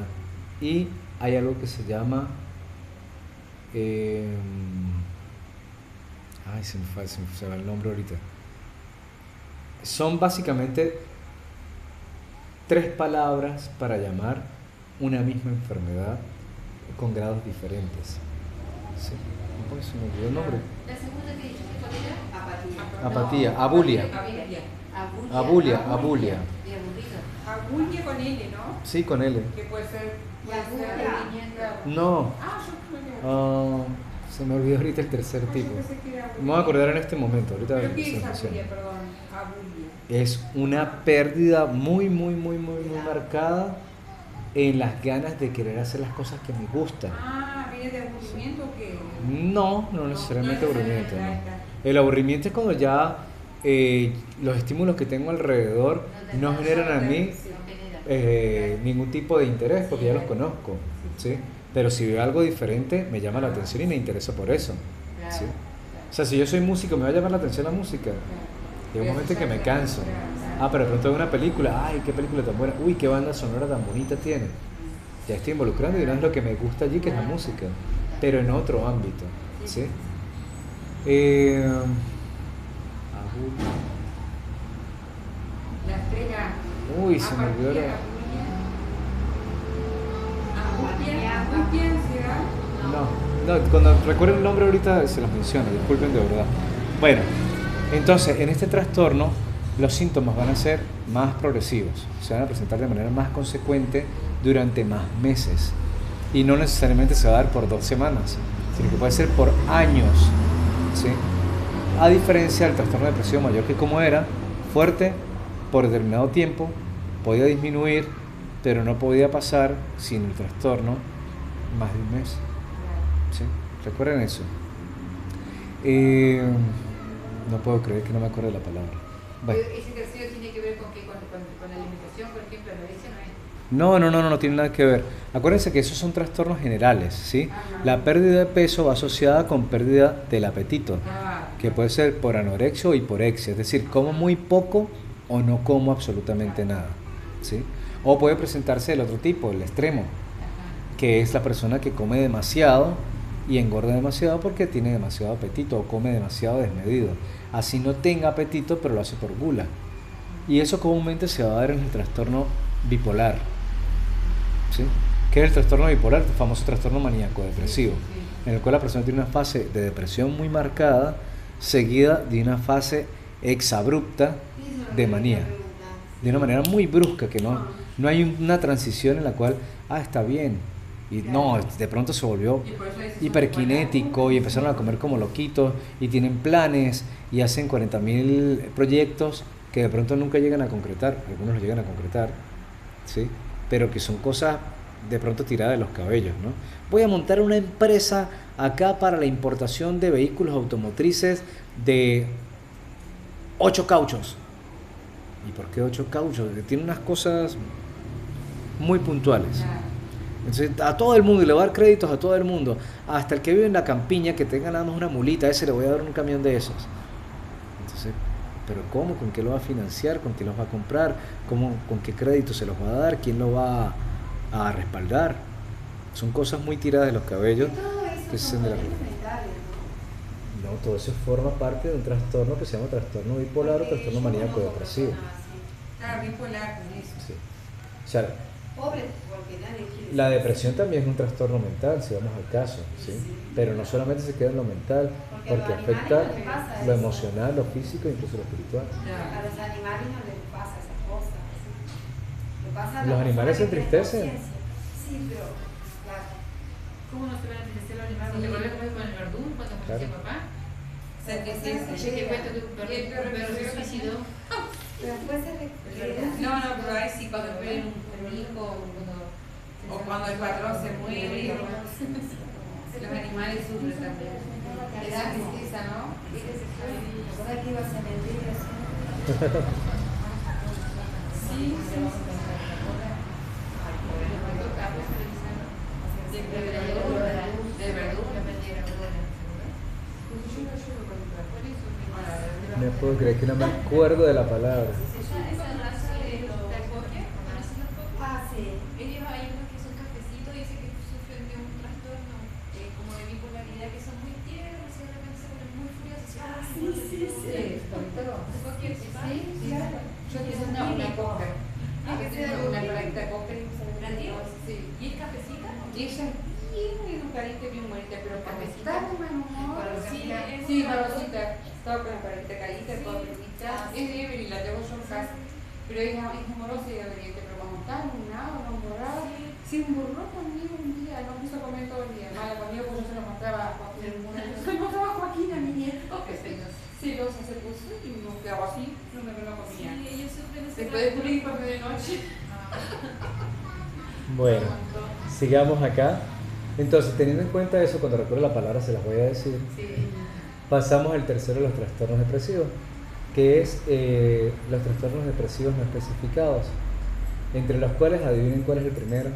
A: y hay algo que se llama se me va el nombre ahorita. Son básicamente 3 palabras para llamar una misma enfermedad con grados diferentes. ¿Sí? ¿Cómo se me olvidó el nombre?
C: La segunda que dijiste, ¿cuál era?
E: Apatía.
A: Apatía, abulia. Abulia, abulia.
C: De aburrido.
B: abulia con L, ¿no?
A: Sí, con L.
B: Que puede ser
E: abulia.
C: Aburrimiento.
A: No,
B: Ah, yo creo que
A: se me olvidó ahorita el tercer
B: yo
A: tipo.
B: pensé que era abulia.
A: Me voy a acordar en este momento, ahorita
B: ¿Pero qué
A: se
B: es
A: menciona.
B: abulia, perdón? Abulia.
A: Es una pérdida muy marcada en las ganas de querer hacer las cosas que me gustan.
B: Ah, ¿viene de aburrimiento o qué?
A: No necesariamente
B: no
A: aburrimiento.
B: necesariamente,
A: No.
B: ahí está.
A: El aburrimiento es cuando ya los estímulos que tengo alrededor no generan a mí ningún tipo de interés porque ya los conozco, ¿sí? Pero si veo algo diferente me llama la atención y me interesa por eso, ¿sí? O sea, si yo soy músico me va a llamar la atención la música. Llega un momento en que me canso. Ah, pero de pronto una película. Ay, qué película tan buena. Uy, qué banda sonora tan bonita tiene. Ya estoy involucrando y no es lo que me gusta allí, que es la música, pero en otro ámbito. ¿Sí? Ajulia.
B: La estrella.
A: Uy, se me olvidó la...
B: Ajulia, ¿será?
A: No, cuando recuerden el nombre ahorita se los menciono, disculpen de verdad. Bueno, entonces en este trastorno los síntomas van a ser más progresivos, se van a presentar de manera más consecuente durante más meses y no necesariamente se va a dar por 2 semanas, sino que puede ser por años, ¿sí? A diferencia del trastorno depresivo mayor, que como era fuerte por determinado tiempo, podía disminuir, pero no podía pasar sin el trastorno más de un mes. ¿Sí? ¿Recuerden eso? No puedo creer que no me acuerdo de la palabra. Bueno.
C: ¿Ese tercero tiene que ver con qué? ¿Con la alimentación, por ejemplo? ¿Anorexia no es?
A: No tiene nada que ver. Acuérdense que esos son trastornos generales, ¿sí? La pérdida de peso va asociada con pérdida del apetito, que puede ser por anorexia o hiporexia, es decir, como muy poco o no como absolutamente nada, ¿sí? O puede presentarse el otro tipo, el extremo, que es la persona que come demasiado y engorda demasiado porque tiene demasiado apetito o come demasiado desmedido. Así no tenga apetito, pero lo hace por gula. Y eso comúnmente se va a dar en el trastorno bipolar, ¿sí? ¿Qué es el trastorno bipolar? El famoso trastorno maníaco-depresivo, en el cual la persona tiene una fase de depresión muy marcada, seguida de una fase exabrupta de manía, de una manera muy brusca, que no hay una transición en la cual, está bien, y no, de pronto se volvió hiperkinético y empezaron a comer como loquitos y tienen planes y hacen 40.000 proyectos que de pronto nunca llegan a concretar, algunos los llegan a concretar, ¿sí? Pero que son cosas de pronto tiradas de los cabellos, ¿no? Voy a montar una empresa acá para la importación de vehículos automotrices de 8 cauchos. ¿Y por qué 8 cauchos? Tiene unas cosas muy puntuales. Entonces, a todo el mundo, y le voy a dar créditos a todo el mundo, hasta el que vive en la campiña, que tenga nada más una mulita, a ese le voy a dar un camión de esos. Entonces, ¿pero cómo? ¿Con qué lo va a financiar? ¿Con qué los va a comprar? ¿Con qué crédito se los va a dar? ¿Quién lo va a respaldar? Son cosas muy tiradas de los cabellos. Que se de la... No, todo eso forma parte de un trastorno que se llama trastorno bipolar o trastorno maníaco depresivo.
B: Claro, bipolar, eso.
A: Sí. O sea, la depresión también es un trastorno mental, si vamos al caso, ¿sí? Pero no solamente se queda en lo mental, porque afecta lo emocional, lo físico e incluso lo espiritual.
E: A los animales no les pasa esas cosas.
A: ¿Los animales se entristecen?
E: Sí, pero claro.
C: ¿Cómo no se van a entristecer los animales? ¿Te acuerdas cómo es con el verdún cuando falleció papá?
B: Se entristece.
C: Oye, que cuento que un perro se suicidó.
E: Pero después se recupera.
B: No, pero ahí sí, cuando pierden un hijo, o cuando el patrón se muere, los animales sufren también. Les da tristeza, ¿no?
E: ¿Verdad que ibas a mentir eso?
B: Sí, sí. De verdura.
A: No puedo creer que no me acuerdo de la palabra.
D: Esa raza de los tacoques, ¿conocen los tacoques?
E: Ah, sí.
D: Ellos hay unos que son cafecitos y dicen que sufren de un trastorno como de bipolaridad, que son muy tiernos y de repente se ponen muy furiosos.
B: Sí,
D: Tacoques,
B: sí, claro. Yo tengo una cocker. Una clarita cocker. Sí.
D: ¿Y es cafecita?
B: Y ella es bien educadita, bien bonita, pero cuando está de mal humor,
D: Sí,
B: sí, Marosita, estaba con la carita caída, toda pequeñita. Es de Evelyn, la tengo yo en casa. Pero ella es amorosa y obediente, pero cuando está enamorado, enamorado, se emborró conmigo un día, no quiso comer todo el día. Mala conmigo porque yo se lo mostraba a Joaquín. Se lo mostraba a Joaquín, a mi nieto. Celosa se puso y me quedaba así, no me lo comía.
D: Sí, ellos sufren ese
B: Después de pulir por medianoche.
A: Bueno, sigamos acá. Entonces, teniendo en cuenta eso, cuando recuerdo la palabra se las voy a decir. Pasamos al tercero de los trastornos depresivos, que es los trastornos depresivos no especificados, entre los cuales adivinen cuál es el primero.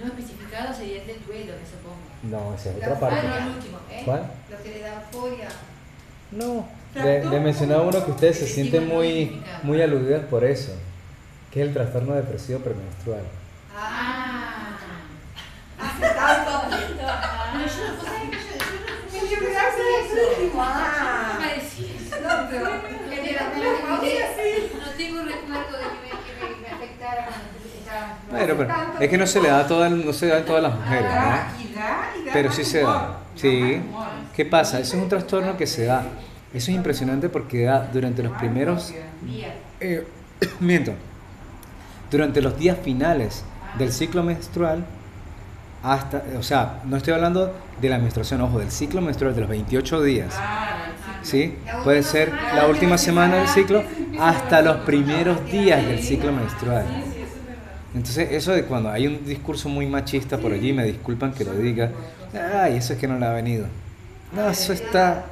C: No especificado sería el del duelo, me supongo.
A: No, esa es
E: La
A: otra parte.
C: Ah, no, el último, ¿eh?
A: ¿Cuál?
E: Lo que le da euforia.
A: No, le mencionaba uno que ustedes se sienten muy aludidas por eso, que es el trastorno depresivo premenstrual.
E: Hace tanto.
C: Pero yo no sé,
B: ¿Qué me hace eso? Ah.
C: no tengo recuerdo de que me afectara cuando estaba
A: Bueno, pero es que no se le da no se da en todas las mujeres, ¿no?
B: Y da
A: Pero
B: más
A: sí se
B: humor,
A: da. Sí.
B: más humor.
A: ¿Qué pasa? Eso es un trastorno que se da. Eso es impresionante porque da durante los primeros... miento. Durante los días finales del ciclo menstrual hasta... O sea, no estoy hablando de la menstruación, ojo, del ciclo menstrual de los 28 días. ¿Sí? Puede ser la última semana del ciclo hasta los primeros días del ciclo menstrual. Entonces, eso de cuando hay un discurso muy machista por allí, me disculpan que lo diga, ay, eso es que no le ha venido. No, eso está,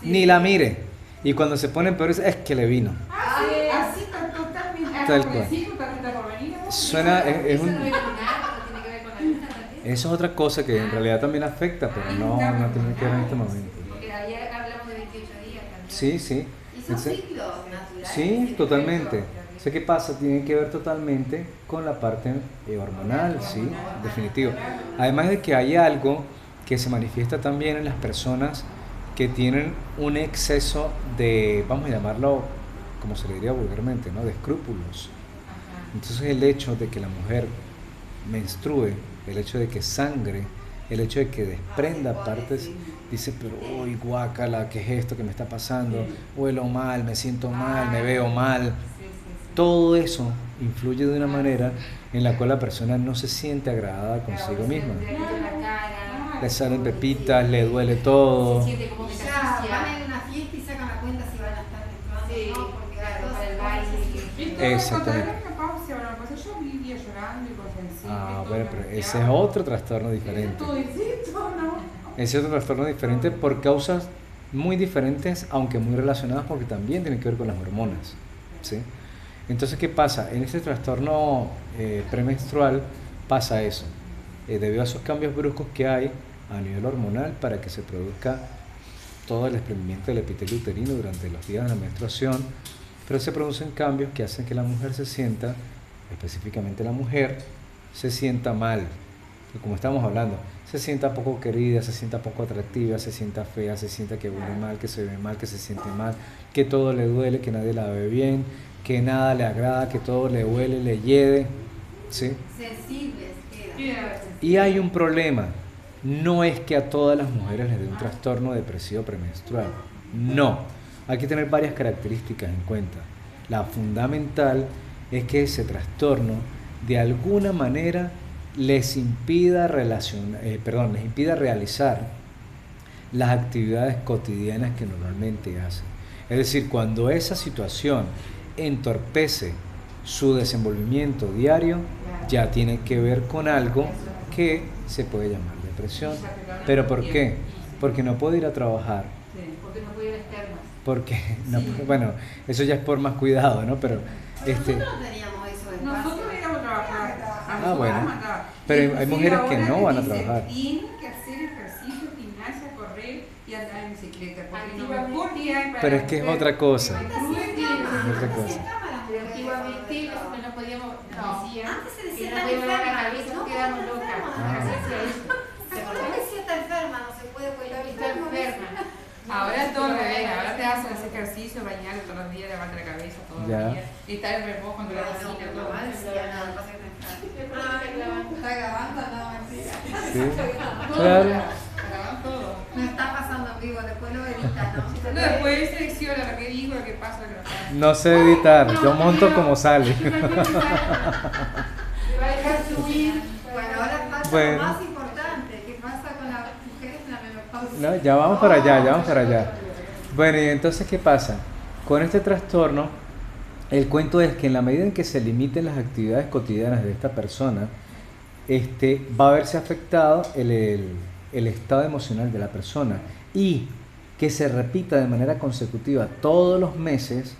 A: ni la mire. Y cuando se ponen peores, es que le vino.
B: Así totalmente.
A: Tal cual. Suena, es un,
C: Eso no tiene que ver con la luna también.
A: eso es otra cosa que en realidad también afecta, pero no tiene que ver en este momento.
C: Porque ayer hablamos de 28 días también.
A: Sí, sí.
E: Y son
A: Entonces,
E: ciclos naturales.
A: sí, totalmente. Sé qué pasa, tiene que ver totalmente con la parte hormonal, sí, definitivo. Además de que hay algo que se manifiesta también en las personas que tienen un exceso de, vamos a llamarlo, como se le diría vulgarmente, ¿no? De escrúpulos. Entonces el hecho de que la mujer menstrue, el hecho de que sangre, el hecho de que desprenda partes, dice, pero uy, guácala, ¿qué es esto que me está pasando? Huelo mal, me siento mal, me veo mal. Todo eso influye de una manera en la cual la persona no se siente agradada consigo misma. Le salen pepitas, le duele todo.
C: Se siente como que
E: Ya, van a ir a una fiesta y sacan la cuenta si van a estar menstruando
C: Sí,
E: o no, porque las
C: claro,
E: dos
C: para el
E: cosas
C: baile.
E: se-
A: Exactamente.
B: Yo vivía llorando y cosas así.
A: Ah, bueno, pero ese es otro trastorno diferente. Ese es otro trastorno diferente por causas muy diferentes, aunque muy relacionadas, porque también tienen que ver con las hormonas, ¿sí? Entonces, ¿qué pasa? En este trastorno premenstrual pasa eso, debido a esos cambios bruscos que hay a nivel hormonal para que se produzca todo el desprendimiento del epitelio uterino durante los días de la menstruación, pero se producen cambios que hacen que la mujer se sienta, específicamente la mujer, se sienta mal, como estamos hablando, se sienta poco querida, se sienta poco atractiva, se sienta fea, se sienta que huele mal, que se ve mal, que se siente mal, que todo le duele, que nadie la ve bien, que nada le agrada, que todo le huele, le hiede, ¿sí?
E: sensibles quedan.
A: Y hay un problema, no es que a todas las mujeres les dé un trastorno depresivo premenstrual, no, hay que tener varias características en cuenta. La fundamental es que ese trastorno de alguna manera les impida les impida realizar las actividades cotidianas que normalmente hacen. Es decir, cuando esa situación entorpece su desenvolvimiento diario, ya tiene que ver con algo que se puede llamar depresión. ¿Pero por qué? Porque no puede ir a trabajar,
C: Porque no puede ir a externas.
A: porque, no, bueno, eso ya es por más cuidado, ¿no? Pero,
E: Nosotros no teníamos eso de
B: Nosotros íbamos a trabajar.
A: Ah, bueno. Pero hay mujeres que no van a trabajar.
B: Tienen que hacer ejercicio, gimnasia, correr y andar en bicicleta. Porque lo
C: Antiguamente-
B: mejor que hay para
A: Pero es que es otra cosa.
C: Pero antiguamente nosotros no podíamos, nos decían
E: Antes se
C: que
E: decía
C: no
E: tan
C: podíamos dar la
E: enferma,
C: cabeza,
E: no
C: nos quedamos
E: podemos
C: locas.
E: enferma.
C: Se decía eso. ¿Te
E: ¿Por
C: acordás?
E: qué si está enferma no se puede cuidar?
C: Está enferma.
B: Ahora es todo al revés, ahora te hacen hacer ejercicio, bañarte todos los días, levantarte la cabeza todos
A: Ya.
B: los días. Y estar en reposo cuando la
E: No,
B: cocina,
E: no,
B: todo.
E: no decía nada, pasa que está enferma. Está grabando, no, mentira.
A: ¿sí? Claro.
B: Acaban todo.
E: No está pasando en vivo, después lo editan, ¿no?
B: No, después selecciona lo que digo, lo que pasa, lo que no pasa.
A: No sé editar, yo monto como sale.
C: Me va a dejar subir.
E: Bueno, ahora pasa
A: Bueno.
E: lo más importante, ¿qué pasa con las mujeres en la menopausia?
A: No, ya vamos para allá, ya vamos para allá. Bueno, y entonces, ¿qué pasa? Con este trastorno, el cuento es que en la medida en que se limiten las actividades cotidianas de esta persona, va a verse afectado el estado emocional de la persona y que se repita de manera consecutiva todos los meses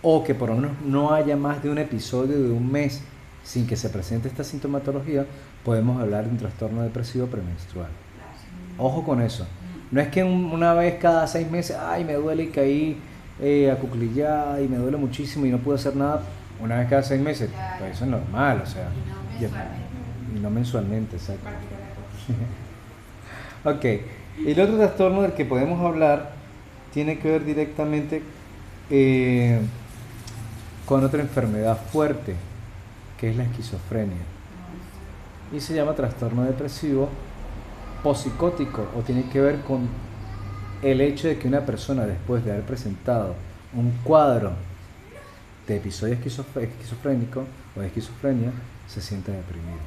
A: o que por lo menos no haya más de un episodio de un mes sin que se presente esta sintomatología, podemos hablar de un trastorno depresivo premenstrual. Ojo con eso, No es que una vez cada 6 meses, ay, me duele y caí acuclillada y me duele muchísimo y no pude hacer nada. Una vez cada 6 meses,
C: Claro.
A: pues eso es normal, o sea.
C: Y no mensualmente.
A: Y no mensualmente, exacto.
B: Parte de la cosa.
A: Ok, el otro trastorno del que podemos hablar tiene que ver directamente con otra enfermedad fuerte, que es la esquizofrenia. Y se llama trastorno depresivo pospsicótico, o tiene que ver con el hecho de que una persona, después de haber presentado un cuadro de episodio esquizofrénico o de esquizofrenia, se siente deprimido.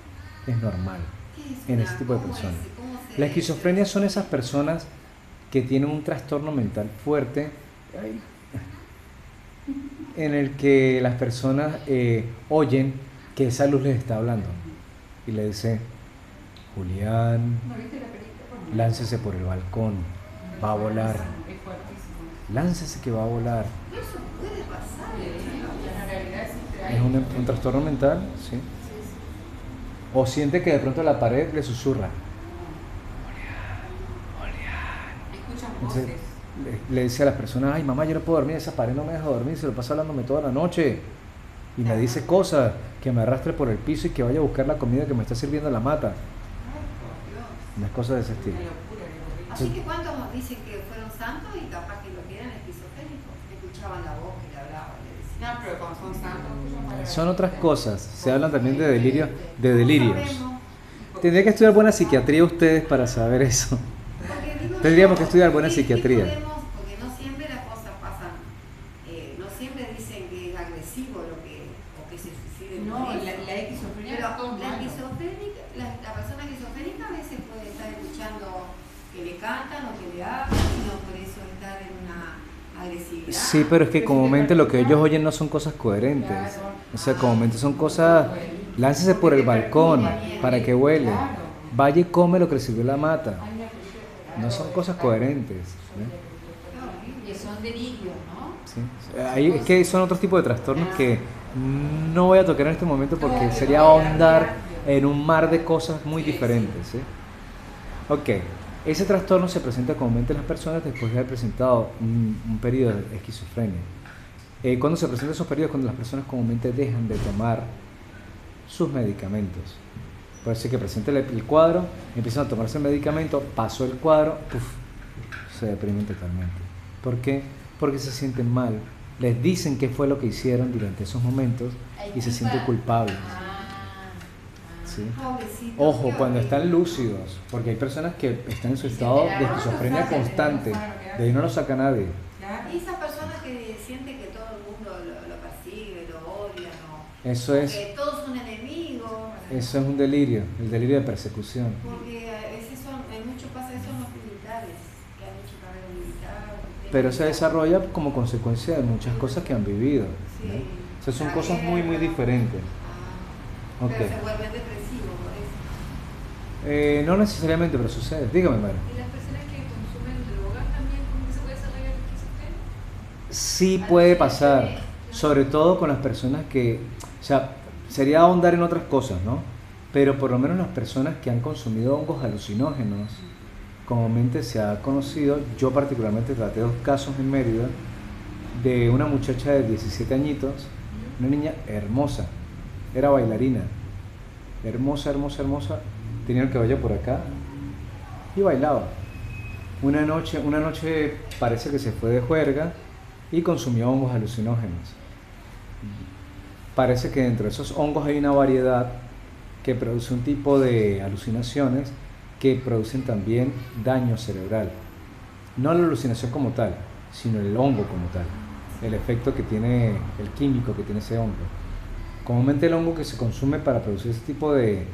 A: Es normal
E: ¿Qué es
A: en
E: una-
A: ese tipo de
E: cómo es?
A: personas.
E: ¿Cómo se-
A: La esquizofrenia son esas personas que tienen un trastorno mental fuerte, ay, en el que las personas oyen que esa luz les está hablando y le dice: Julián,
B: ¿No viste la película?
A: láncese por el balcón, va a volar,
B: Es fuertísimo.
A: láncese que va a volar.
E: Eso puede pasar.
B: En la realidad siempre hay.
A: Es un trastorno mental, ¿sí? O siente que de pronto la pared le susurra.
B: Escuchan
A: Entonces,
B: voces.
A: le dice a las personas: ay, mamá, yo no puedo dormir, esa pared no me deja dormir, se lo pasa hablándome toda la noche. Y me dice cosas, que me arrastre por el piso y que vaya a buscar la comida que me está sirviendo la mata.
E: Ay, por Dios.
A: Unas cosas de ese estilo.
B: Una locura, horrible.
E: Así que cuántos nos dicen que fueron santos y capaz que lo que eran esquizofrénicos, que escuchaban la voz que le hablaba, le decían.
B: No, pero cuando son santos, escuchan palabras.
A: Son otras cosas. Se hablan también de delirios. De
E: No
A: delirios.
E: sabemos,
A: Tendría que estudiar buena psiquiatría ustedes para saber eso.
E: porque digo
A: Tendríamos
E: yo,
A: que estudiar buena
E: ¿qué
A: psiquiatría.
E: porque no siempre las cosas pasan, no siempre dicen que es agresivo lo que, o que se suicide.
B: No,
E: por eso.
B: la esquizofrenia
E: Pero
B: es todo
E: la
B: malo.
E: esquizofrénica, la persona esquizofrénica a veces puede estar escuchando que le cantan o que le hablan y no por eso estar en una agresividad.
A: Sí, pero es que comúnmente lo que ellos oyen no son cosas coherentes. O sea, comúnmente son cosas... Láncese por el balcón para que huele. Vaya y come lo que le sirvió la mata. No son cosas coherentes. ¿eh?
C: Y son delirios, ¿no?
A: Sí. Ahí es que son otros tipos de trastornos que no voy a tocar en este momento porque sería ahondar en un mar de cosas muy diferentes. ¿sí? Ok, ese trastorno se presenta comúnmente en las personas después de haber presentado un periodo de esquizofrenia. Cuando se presentan esos periodos, cuando las personas comúnmente dejan de tomar sus medicamentos. Puede ser que presente el cuadro, empiezan a tomarse el medicamento, pasó el cuadro, ¡puf!, se deprimen totalmente. ¿Por qué? Porque se sienten mal. Les dicen qué fue lo que hicieron durante esos momentos y se sienten culpables. ¿sí?
E: Pobrecito,
A: Ojo,
E: qué
A: cuando
E: horrible.
A: están lúcidos, porque hay personas que están en su estado de esquizofrenia constante, de ahí no lo saca nadie.
B: Claro.
E: Y esas personas que sienten que todo el mundo lo persigue, lo odia,
A: Eso es,
E: que todos son enemigos,
A: eso es un delirio, el delirio de persecución.
E: porque a veces en muchos pasa eso en los militares, que han hecho carrera militar.
A: Pero se desarrolla como consecuencia de muchas cosas que han vivido.
E: Sí.
A: ¿no? O sea, son cosas muy, muy diferentes.
E: Ah,
A: Ok.
E: Pero se vuelven depresivos por eso.
A: No necesariamente, pero sucede. Dígame, Mara.
D: ¿Y las personas que consumen drogas también como que se puede desarrollar esquizofrenia?
A: Sí puede pasar, sobre todo con las personas que, o sea, sería ahondar en otras cosas, ¿no? Pero por lo menos las personas que han consumido hongos alucinógenos, comúnmente se ha conocido, yo particularmente traté 2 casos en Mérida, de una muchacha de 17 añitos, una niña hermosa, era bailarina, hermosa, hermosa, hermosa, tenía el cabello por acá y bailaba. Una noche parece que se fue de juerga y consumió hongos alucinógenos. Parece que dentro de esos hongos hay una variedad que produce un tipo de alucinaciones que producen también daño cerebral. No la alucinación como tal, sino el hongo como tal, el efecto que tiene, el químico que tiene ese hongo. Comúnmente el hongo que se consume para producir ese tipo de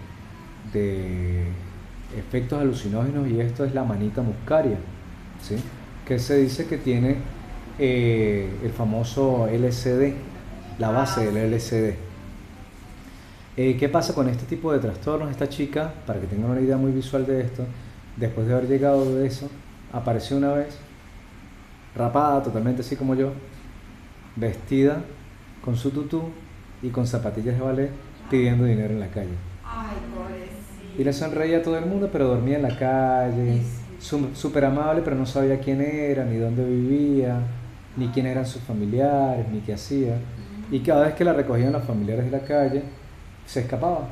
A: efectos alucinógenos, y esto es la manita muscaria, ¿sí? Que se dice que tiene el famoso LSD, la base del LSD. ¿Qué pasa con este tipo de trastornos? Esta chica, para que tengan una idea muy visual de esto, después de haber llegado de eso, apareció una vez, rapada totalmente así como yo, vestida con su tutú y con zapatillas de ballet, pidiendo dinero en la calle.
E: Ay, pobrecito.
A: Y le sonreía a todo el mundo, pero dormía en la calle, súper amable, pero no sabía quién era, ni dónde vivía, ni quién eran sus familiares, ni qué hacía. Y cada vez que la recogían los familiares de la calle, se escapaba,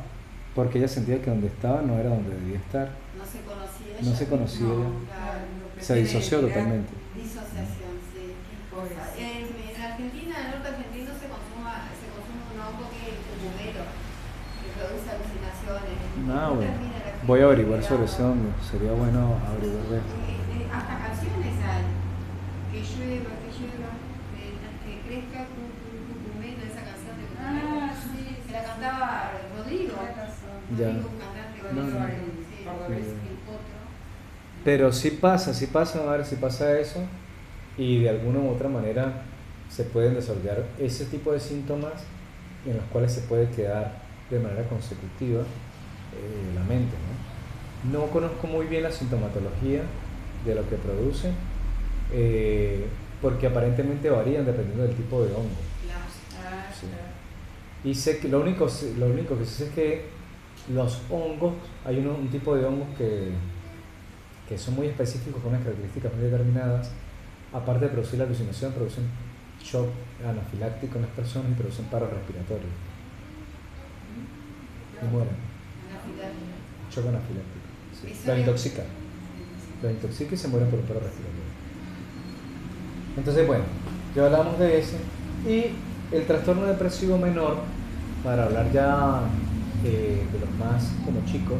A: porque ella sentía que donde estaba no era donde debía estar.
E: No se conocía
A: No
E: ella.
A: se conocía ella.
E: Claro.
A: Se disoció totalmente.
E: Disociación, sí. Qué cosa. En Argentina, en el norte argentino se consume un hongo que es el cucumero, que produce alucinaciones.
A: Ah,
E: No
A: bueno.
E: termina la
A: Voy a averiguar
E: gente,
A: sobre ese
E: digamos.
A: hongo. Sería bueno averiguar de eso.
E: Hasta canciones hay. Que llueva, que crezca cucumero, esa canción de cucumero.
B: Ah, sí.
E: Que la cantaba Rodrigo.
A: Ya.
E: Rodrigo, un cantante
A: No, no.
E: sí,
B: Cordobés.
E: el potro.
A: Pero sí pasa, a ver si pasa eso, y de alguna u otra manera se pueden desarrollar ese tipo de síntomas en los cuales se puede quedar de manera consecutiva la mente, ¿no? No conozco muy bien la sintomatología de lo que producen, porque aparentemente varían dependiendo del tipo de hongo.
E: Claro.
A: Sí. Y sé que lo único que sí sé es que los hongos, hay un tipo de hongos que son muy específicos con unas características muy determinadas, aparte de producir la alucinación, producen shock anafiláctico en las personas y producen paro respiratorio. Y mueren. Shock anafiláctico. Sí.
E: Eso
A: Los
E: es-
A: intoxica. Los intoxica y se mueren por un paro respiratorio. Entonces, bueno, ya hablamos de ese. Y el trastorno depresivo menor, para hablar ya de los más como chicos,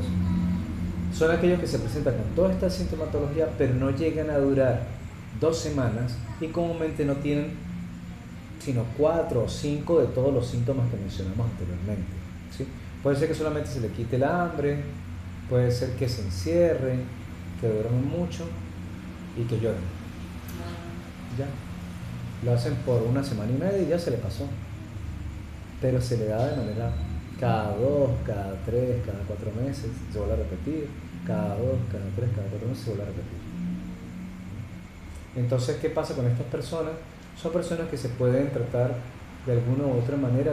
A: son aquellos que se presentan con toda esta sintomatología, pero no llegan a durar 2 semanas y comúnmente no tienen sino 4 o 5 de todos los síntomas que mencionamos anteriormente, ¿sí? Puede ser que solamente se le quite el hambre, puede ser que se encierren, que duermen mucho y que lloren. Ya. Lo hacen por 1 semana y media y ya se le pasó. Pero se le da de manera cada 2, cada 3, cada 4 meses, se vuelve a repetir, cada 2, cada 3, cada 4 meses se vuelve a repetir. Entonces, ¿qué pasa con estas personas? Son personas que se pueden tratar de alguna u otra manera,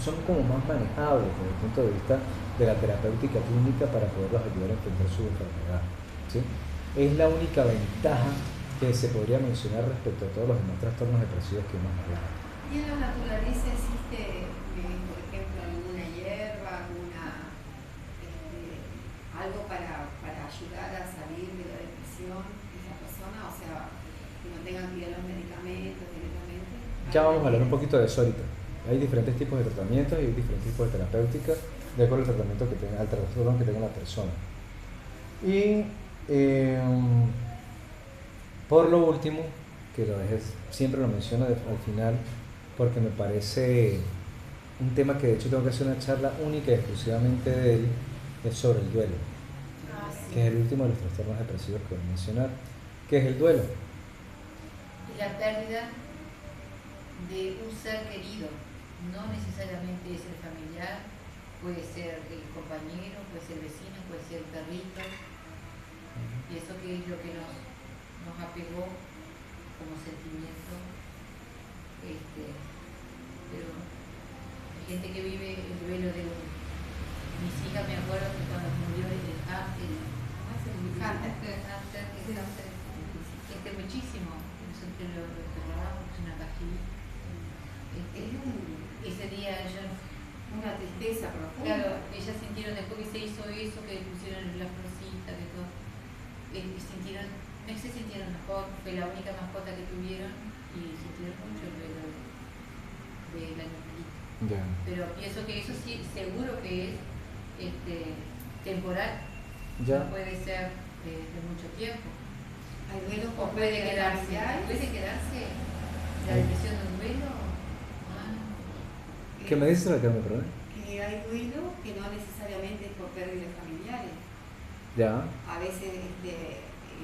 A: son como más manejables desde el punto de vista de la terapéutica clínica para poderlos ayudar a entender su enfermedad, ¿sí? Es la única ventaja que se podría mencionar respecto a todos los demás trastornos depresivos que hemos hablado.
E: ¿Y en la naturaleza existe, por ejemplo, alguna hierba, algo para ayudar a salir de la depresión de esa persona? O sea, que no tengan que ir a los medicamentos directamente.
A: Ya vamos a hablar un poquito de eso ahorita. Hay diferentes tipos de tratamientos y hay diferentes tipos de terapéuticas de acuerdo al tratamiento que tenga, al trastorno que tenga la persona. Y por lo último, que siempre lo menciono al final, porque me parece un tema que de hecho tengo que hacer una charla única y exclusivamente de él, es sobre el duelo, que es el último de los trastornos depresivos que voy a mencionar, que es el duelo.
C: Es la pérdida de un ser querido, no necesariamente es el familiar, puede ser el compañero, puede ser el vecino, puede ser el perrito, y eso que es lo que nos apegó como sentimiento, pero hay gente que vive el duelo de mis hijas, me acuerdo que cuando murió el muchísimo, nosotros lo enterrábamos en una cajita. Ese día yo,
E: Una tristeza profunda.
C: claro, ellas sintieron después que se hizo eso, que pusieron la florcita, que todo, se sintieron mejor, fue la única mascota que tuvieron y sintieron mucho el duelo de la animalita.
A: Ya.
C: Pero pienso que eso sí, seguro que es temporal,
A: Ya.
C: no puede ser de mucho tiempo.
E: Hay duelo
C: O
E: por
C: puede
E: pérdida
C: quedarse
E: familiar.
C: la depresión de un duelo.
A: ¿Qué me dices, Raquel? Perdón.
E: Que hay duelo que no necesariamente es por pérdidas familiares.
A: Ya.
E: A veces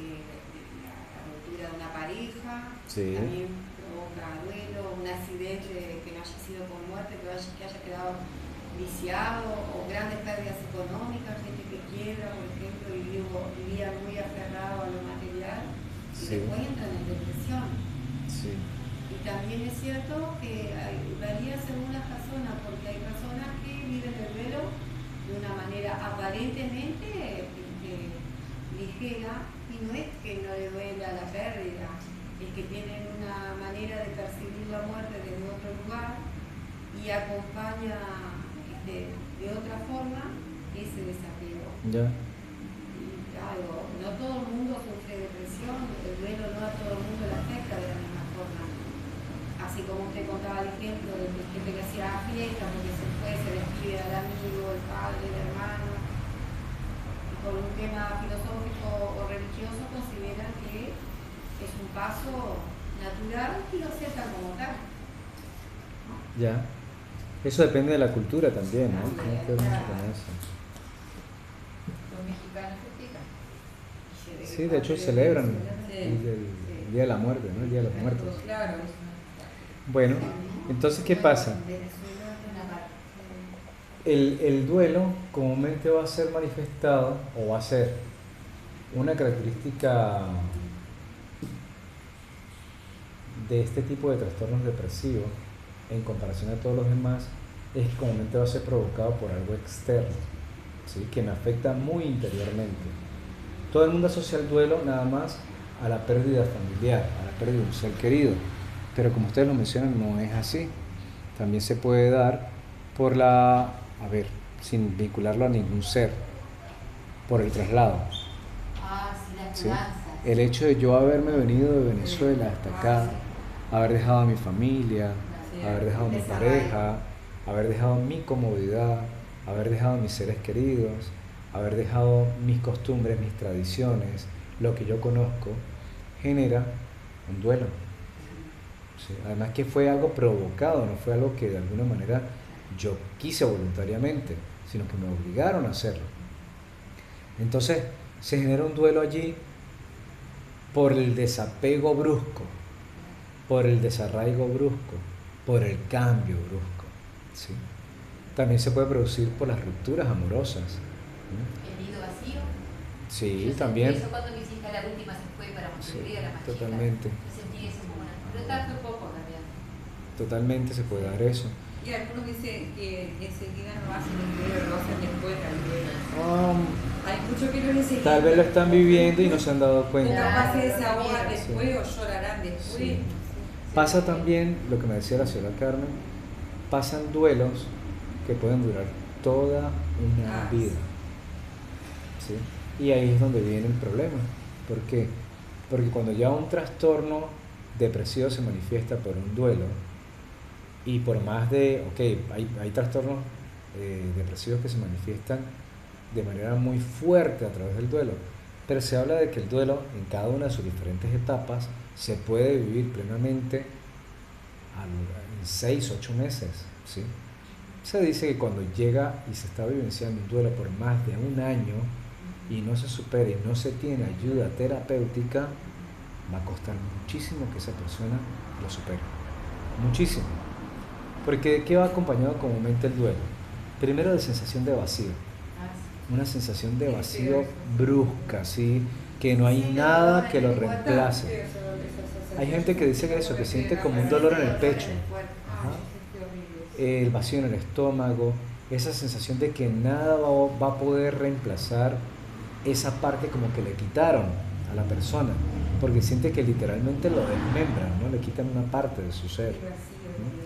E: la ruptura de una pareja
A: Sí.
E: también provoca duelo, un accidente que no haya sido con muerte, que haya quedado viciado, o grandes pérdidas económicas, gente que quiebra, por ejemplo, y vivía muy aferrado a lo material y
A: Sí.
E: después entran en depresión.
A: Sí.
E: Y también es cierto que varía según las personas, porque hay personas que viven el duelo de una manera aparentemente que ligera, y no es que no le duela la pérdida, es que tienen una manera de percibir la muerte desde otro lugar y acompaña de otra forma ese desapego.
A: Ya.
E: Y claro, no todo el mundo sufre depresión, el duelo no a todo el mundo le afecta de la misma forma. Así como usted contaba el ejemplo de que gente que hacía fiesta porque se fue, se despide al amigo, el padre, el hermano, y por un tema filosófico o religioso consideran que es un paso natural y lo aceptan como tal.
A: Ya. Eso depende de la cultura también, ¿no? Tiene que ver mucho con eso.
C: Los mexicanos festejan.
A: Sí, de hecho celebran
B: Sí.
A: el Día de la Muerte, ¿no? El Día de los Muertos.
B: Claro.
A: Bueno, entonces, ¿qué pasa? El duelo comúnmente va a ser manifestado o va a ser una característica de este tipo de trastornos depresivos en comparación a todos los demás, es que comúnmente va a ser provocado por algo externo, ¿sí? Que me afecta muy interiormente. Todo el mundo asocia el duelo nada más a la pérdida familiar, a la pérdida de un ser querido, pero como ustedes lo mencionan, no es así. También se puede dar por sin vincularlo a ningún ser, por el traslado.
C: Ah, sí, las
A: ¿Sí?
C: mudanzas.
A: El hecho de yo haberme venido de Venezuela hasta acá, haber dejado a mi familia, haber dejado a mi pareja, haber dejado mi comodidad, haber dejado a mis seres queridos, haber dejado mis costumbres, mis tradiciones, lo que yo conozco, genera un duelo. ¿Sí? Además que fue algo provocado, no fue algo que de alguna manera yo quise voluntariamente, sino que me obligaron a hacerlo. Entonces se genera un duelo allí por el desapego brusco, por el desarraigo brusco, por el cambio brusco. ¿Sí? También se puede producir por las rupturas amorosas.
C: El nido vacío.
A: Sí,
C: Yo
A: también.
C: sentí eso cuando mis hijas, la última se fue para Montevideo, la más chica.
A: Totalmente.
C: Yo sentí eso como una... Pero esta fue poco también.
A: Totalmente se puede dar eso.
B: Y algunos dicen que enseguida no hacen el duelo, lo hacen después del duelo. Hay muchos que no enseguida.
A: Tal vez lo están viviendo y no se han dado cuenta.
B: Capaz se desahogan después o llorarán después.
A: Sí. Pasa también, lo que me decía la señora Carmen, pasan duelos que pueden durar toda una vida. ¿Sí? Y ahí es donde viene el problema. ¿Por qué? Porque cuando ya un trastorno depresivo se manifiesta por un duelo, y por más de, hay trastornos depresivos que se manifiestan de manera muy fuerte a través del duelo, pero se habla de que el duelo en cada una de sus diferentes etapas se puede vivir plenamente en 6 u 8 meses, ¿sí? Se dice que cuando llega y se está vivenciando un duelo por más de un año y no se supera y no se tiene ayuda terapéutica, va a costar muchísimo que esa persona lo supere, muchísimo. Porque ¿qué va acompañado comúnmente el duelo? Primero de sensación de vacío, una sensación de vacío brusca, ¿sí? Que no hay nada que lo reemplace. Hay gente que dice que eso, que siente como un dolor en el pecho, el vacío en el estómago, esa sensación de que nada va a poder reemplazar esa parte como que le quitaron a la persona, porque siente que literalmente lo desmembran, ¿no? Le quitan una parte de su ser, ¿no?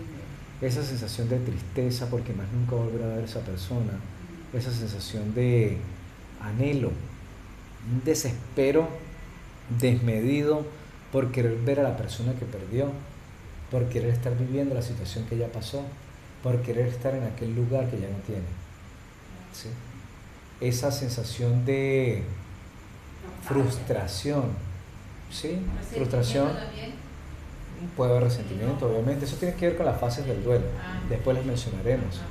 A: Esa sensación de tristeza porque más nunca volverá a ver a esa persona, esa sensación de anhelo, un desespero desmedido por querer ver a la persona que perdió, por querer estar viviendo la situación que ya pasó, por querer estar en aquel lugar que ya no tiene. ¿Sí? Esa sensación de frustración, ¿sí? Frustración. Puede haber resentimiento, obviamente. Eso tiene que ver con las fases del duelo. Después las mencionaremos.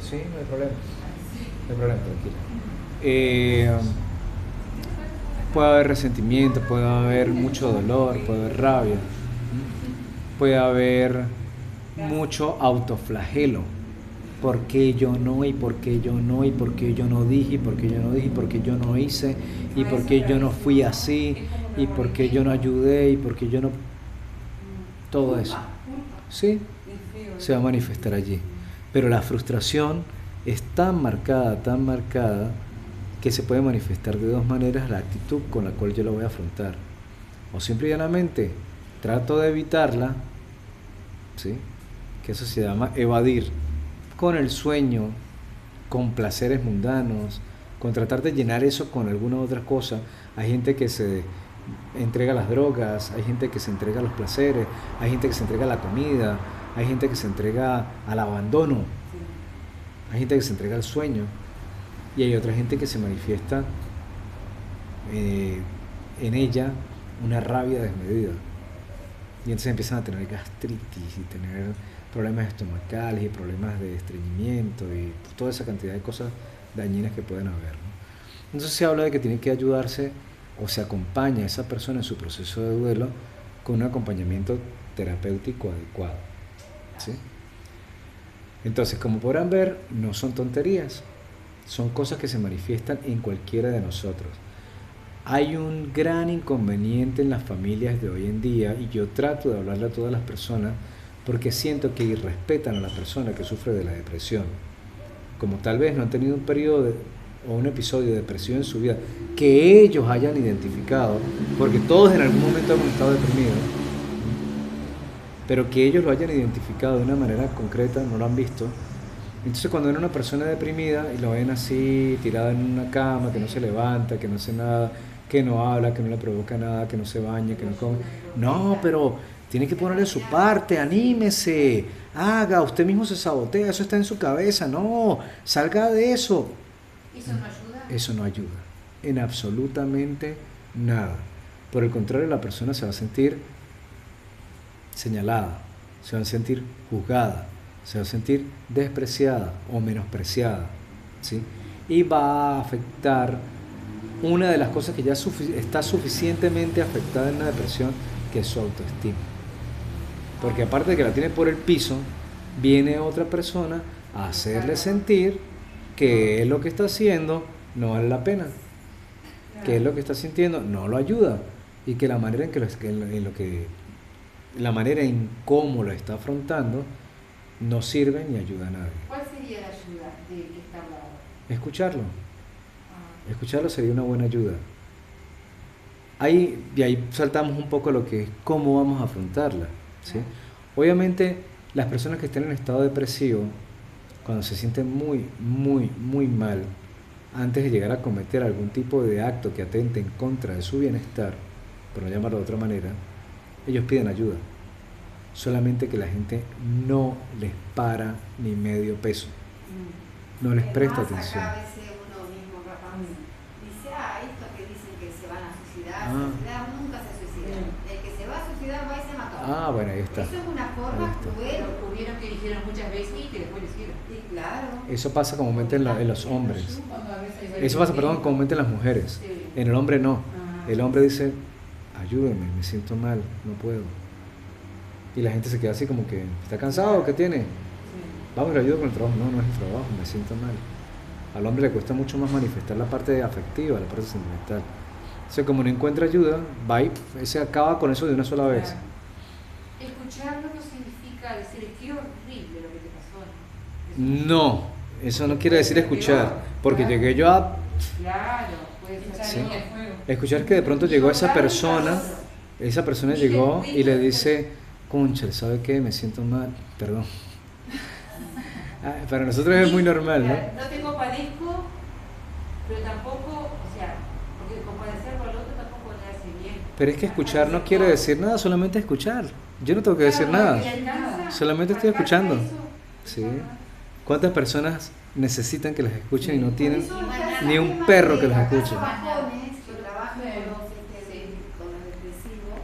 A: Sí, no hay problema. No hay problema, tranquilo. Puede haber resentimiento, puede haber mucho dolor, puede haber rabia. Puede haber mucho autoflagelo. ¿Por qué yo no? ¿Y por qué yo no? ¿Y por qué yo no dije? ¿Y por qué yo no dije? ¿Y por qué yo no hice? ¿Y por qué yo no fui así? ¿Y por qué yo no ayudé? ¿Y por qué yo no...? Todo eso, ¿sí? Se va a manifestar allí. Pero la frustración es tan marcada, que se puede manifestar de dos maneras la actitud con la cual yo la voy a afrontar. O simple y llanamente trato de evitarla, ¿sí? Que eso se llama evadir, con el sueño, con placeres mundanos, con tratar de llenar eso con alguna otra cosa. Hay gente que se entrega a las drogas, hay gente que se entrega a los placeres, hay gente que se entrega a la comida, hay gente que se entrega al abandono, hay gente que se entrega al sueño, y hay otra gente que se manifiesta en ella una rabia desmedida. Y entonces empiezan a tener gastritis y tener problemas estomacales y problemas de estreñimiento y toda esa cantidad de cosas dañinas que pueden haber, ¿no? Entonces se habla de que tiene que ayudarse o se acompaña a esa persona en su proceso de duelo con un acompañamiento terapéutico adecuado, ¿sí? Entonces, como podrán ver, no son tonterías, son cosas que se manifiestan en cualquiera de nosotros. Hay un gran inconveniente en las familias de hoy en día, y yo trato de hablarle a todas las personas porque siento que irrespetan a la persona que sufre de la depresión. Como tal vez no han tenido un periodo o un episodio de depresión en su vida que ellos hayan identificado, porque todos en algún momento hemos estado deprimidos, pero que ellos lo hayan identificado de una manera concreta, no lo han visto. Entonces cuando ven a una persona deprimida y lo ven así, tirada en una cama, que no se levanta, que no hace nada, que no habla, que no le provoca nada, que no se baña, que no come, no, pero tiene que ponerle su parte, anímese, haga, usted mismo se sabotea, eso está en su cabeza, no, salga de eso.
C: ¿Eso no ayuda?
A: Eso no ayuda, en absolutamente nada. Por el contrario, la persona se va a sentir señalada, se va a sentir juzgada, se va a sentir despreciada o menospreciada, ¿sí? Y va a afectar una de las cosas que ya está suficientemente afectada en la depresión, que es su autoestima. Porque aparte de que la tiene por el piso, viene otra persona a hacerle sentir que es lo que está haciendo no vale la pena, que es lo que está sintiendo no lo ayuda, y que la manera la manera en cómo lo está afrontando no sirve ni ayuda a nadie.
C: ¿Cuál sería la ayuda de que está hablando?
A: Escucharlo. Escucharlo sería una buena ayuda. Y ahí saltamos un poco lo que es cómo vamos a afrontarla, ¿sí? Obviamente, las personas que estén en estado depresivo, cuando se sienten muy, muy, muy mal, antes de llegar a cometer algún tipo de acto que atente en contra de su bienestar, por no llamarlo de otra manera, ellos piden ayuda. Solamente que la gente no les para ni medio peso, no les presta atención.
E: Acá a veces uno mismo capaz dice, esto que dicen que se van a suicidar, nunca se suicidan. El que se va a suicidar va y se mató.
A: Bueno, ahí está.
E: Eso es una forma cruel.
C: Hubieron que dijeron muchas veces y que después lo hicieron.
E: Sí, claro.
A: Eso pasa comúnmente en los hombres. Eso pasa, comúnmente en las mujeres. En el hombre no. El hombre dice, ayúdeme, me siento mal, no puedo. Y la gente se queda así como que, ¿está cansado? ¿Qué tiene? Vamos, le ayudo con el trabajo. No, no es el trabajo, me siento mal. Al hombre le cuesta mucho más manifestar la parte afectiva, la parte sentimental. O sea, como no encuentra ayuda, va y se acaba con eso de una sola vez.
C: Escucharlo no significa decir, qué horrible lo que te pasó.
A: No, eso no quiere decir escuchar, porque llegué yo a...
C: Claro, puede ser.
A: Sí. Escuchar que de pronto llegó esa persona llegó y le dice, concha, ¿sabe qué? Me siento mal, perdón. Para nosotros es muy normal, ¿no?
C: No te compadezco, pero tampoco, porque compadecerlo al otro tampoco le hace bien.
A: Pero es que escuchar no quiere decir nada, solamente escuchar. Yo no tengo que decir nada, solamente estoy escuchando. ¿Sí? ¿Cuántas personas necesitan que las escuchen y no tienen ni un perro que las escuche?
E: Yo trabajo con los depresivos,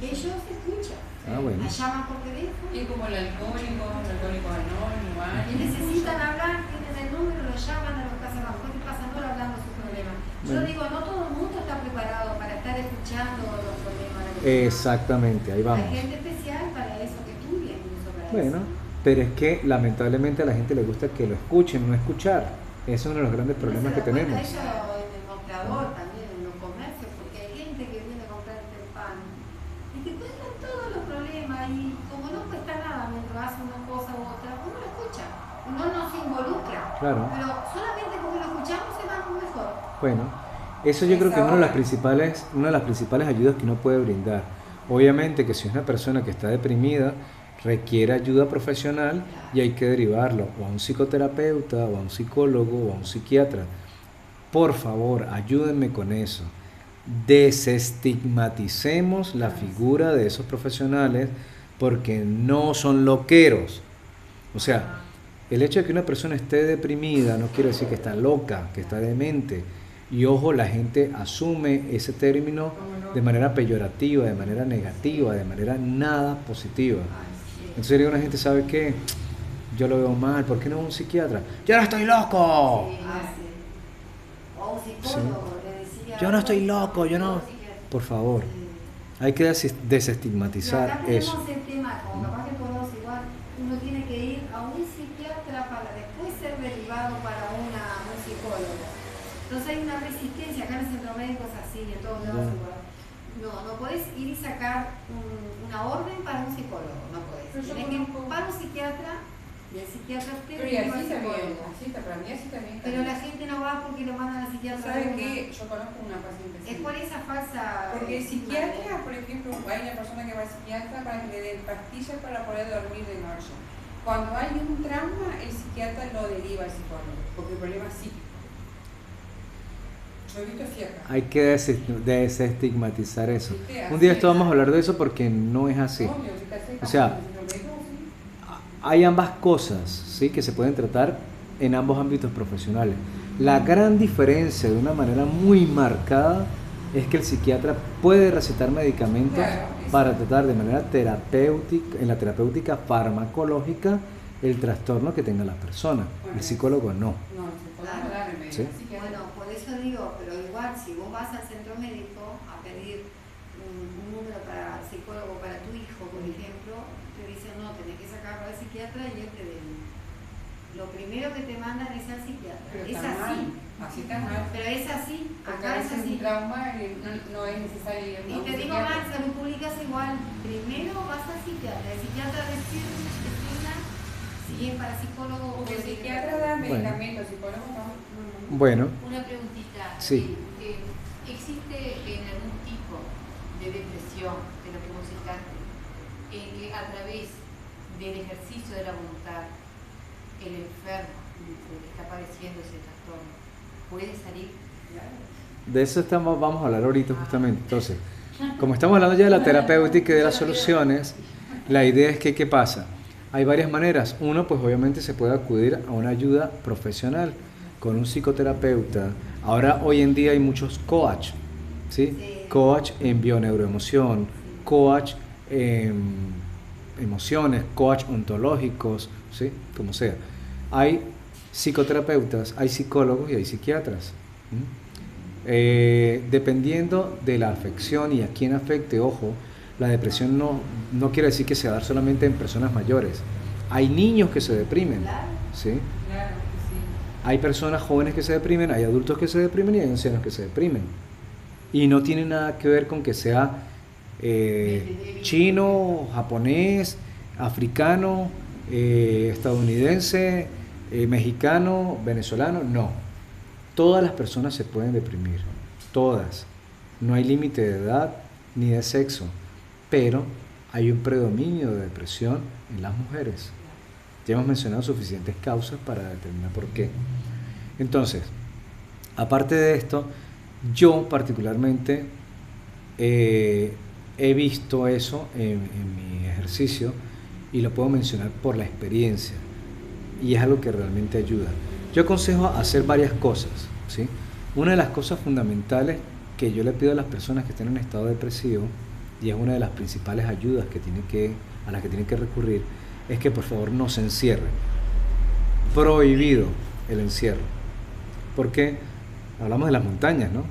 E: ellos escuchan.
A: Bueno.
E: Llaman por teléfono.
B: Y como el alcohólico anónimo,
E: Y necesitan hablar, tienen el número, lo llaman a los casas abajo, ¿qué pasa? No hablando sus problemas. Yo digo, no todo el mundo está preparado para estar escuchando los problemas.
A: Exactamente, ahí vamos.
E: Hay gente especial para eso, que estudia incluso para
A: Bueno,
E: eso.
A: pero es que lamentablemente a la gente le gusta que lo escuchen, no escuchar. Ese es uno de los grandes problemas que tenemos.
E: Eso en el mostrador también, en los comercios, porque hay gente que viene a comprarte el pan y te cuentan todos los problemas y como no cuesta nada mientras hace una cosa u otra, uno lo escucha. no nos involucra.
A: Claro.
E: Pero solamente porque lo escuchamos se va mejor.
A: Bueno, eso yo creo que es una de las principales ayudas que uno puede brindar. Obviamente que si es una persona que está deprimida, requiere ayuda profesional y hay que derivarlo o a un psicoterapeuta, o a un psicólogo, o a un psiquiatra. Por favor, ayúdenme con eso. Desestigmaticemos la figura de esos profesionales porque no son loqueros. O sea, el hecho de que una persona esté deprimida no quiere decir que está loca, que está demente. Y ojo, la gente asume ese término de manera peyorativa, de manera negativa, de manera nada positiva. Entonces una gente sabe que yo lo veo mal, ¿por qué no un psiquiatra? ¡Yo no estoy loco!
E: Sí. O un psicólogo le decía.
A: Yo no estoy loco, yo no. Por favor, hay que desestigmatizar
E: Acá
A: eso.
E: tenemos el tema, como capaz que todos igual, uno tiene que ir a un psiquiatra para después ser derivado para un psicólogo. Entonces hay una resistencia, acá en el centro médico es así, en todos lados igual. No podés ir y sacar una orden para un psicólogo, no podés. Tienes que ir para un psiquiatra y el psiquiatra te
B: Pero y
E: deriva al
B: así también,
E: psicólogo.
B: así para mí así también.
E: Pero la gente no va porque lo mandan al psiquiatra.
B: ¿Sabe
E: de una.
B: qué? Yo conozco una paciente así.
E: Es por esa falsa.
B: Porque el psiquiatra, por ejemplo, hay una persona que va al psiquiatra para que le den pastillas para poder dormir de noche. Cuando hay un trauma, el psiquiatra lo deriva al psicólogo, porque el problema es psíquico. Yo he visto así acá.
A: Hay que desestigmatizar eso.
B: ¿Viste?
A: Un día
B: Así
A: esto
B: es.
A: vamos a hablar de eso porque no es así.
B: Obvio, si te hace
A: O sea,
B: caso, si no me dijo, sí.
A: Hay ambas cosas, ¿sí?, que se pueden tratar en ambos ámbitos profesionales. La gran diferencia, de una manera muy marcada, es que el psiquiatra puede recetar medicamentos
B: Claro,
A: para tratar de manera terapéutica, en la terapéutica farmacológica, el trastorno que tenga la persona.
B: Bueno,
A: El psicólogo no.
B: No, el psicólogo no da remedio.
A: Sí.
B: Así que
E: Bueno, por eso digo, pero igual si vos vas al centro médico a pedir un número para psicólogo para tu hijo, por ejemplo, te dicen no, tenés que sacarlo al psiquiatra y él te deriva. Lo primero que te mandan es al psiquiatra.
B: pero
E: Es
B: está
E: así.
B: mal, así está mal.
E: Pero es así,
B: Porque
E: acá
B: a
E: es
B: veces
E: así.
B: un trauma no es necesario ir a
E: Y
B: un
E: te digo
B: psiquiatra.
E: más, salud pública es igual. Primero vas al psiquiatra. El psiquiatra designa si es para psicólogo o
B: Porque el
E: para
B: psiquiatra da medicamentos, el psicólogo no.
A: Bueno,
C: Una preguntita.
A: Sí.
C: ¿Existe en algún tipo de depresión, de lo que vos citaste, en que a través del ejercicio de la voluntad, el enfermo, el que está padeciendo ese trastorno, puede salir?
A: de eso vamos a hablar ahorita justamente. Entonces, como estamos hablando ya de la terapéutica y de las soluciones, la idea es que, ¿qué pasa? Hay varias maneras. Uno, pues obviamente se puede acudir a una ayuda profesional con un psicoterapeuta. Ahora, hoy en día hay muchos coach, ¿sí? Coach en bioneuroemoción, coach en emociones, coach ontológicos, ¿sí? Como sea. Hay psicoterapeutas, hay psicólogos y hay psiquiatras. Dependiendo de la afección y a quién afecte, ojo, la depresión no quiere decir que se va a dar solamente en personas mayores. Hay niños que se deprimen, ¿sí?
B: Claro que sí.
A: Hay personas jóvenes que se deprimen, hay adultos que se deprimen y hay ancianos que se deprimen. Y no tiene nada que ver con que sea chino, japonés, africano, estadounidense, mexicano, venezolano, no. Todas las personas se pueden deprimir, todas. No hay límite de edad ni de sexo, pero hay un predominio de depresión en las mujeres. Ya hemos mencionado suficientes causas para determinar por qué. Entonces, aparte de esto, yo particularmente he visto eso en mi ejercicio y lo puedo mencionar por la experiencia y es algo que realmente ayuda. Yo aconsejo hacer varias cosas, ¿sí? Una de las cosas fundamentales que yo le pido a las personas que estén en estado depresivo, y es una de las principales ayudas a las que tienen que recurrir, es que por favor no se encierren. Prohibido el encierro. Porque hablamos de las montañas, ¿no?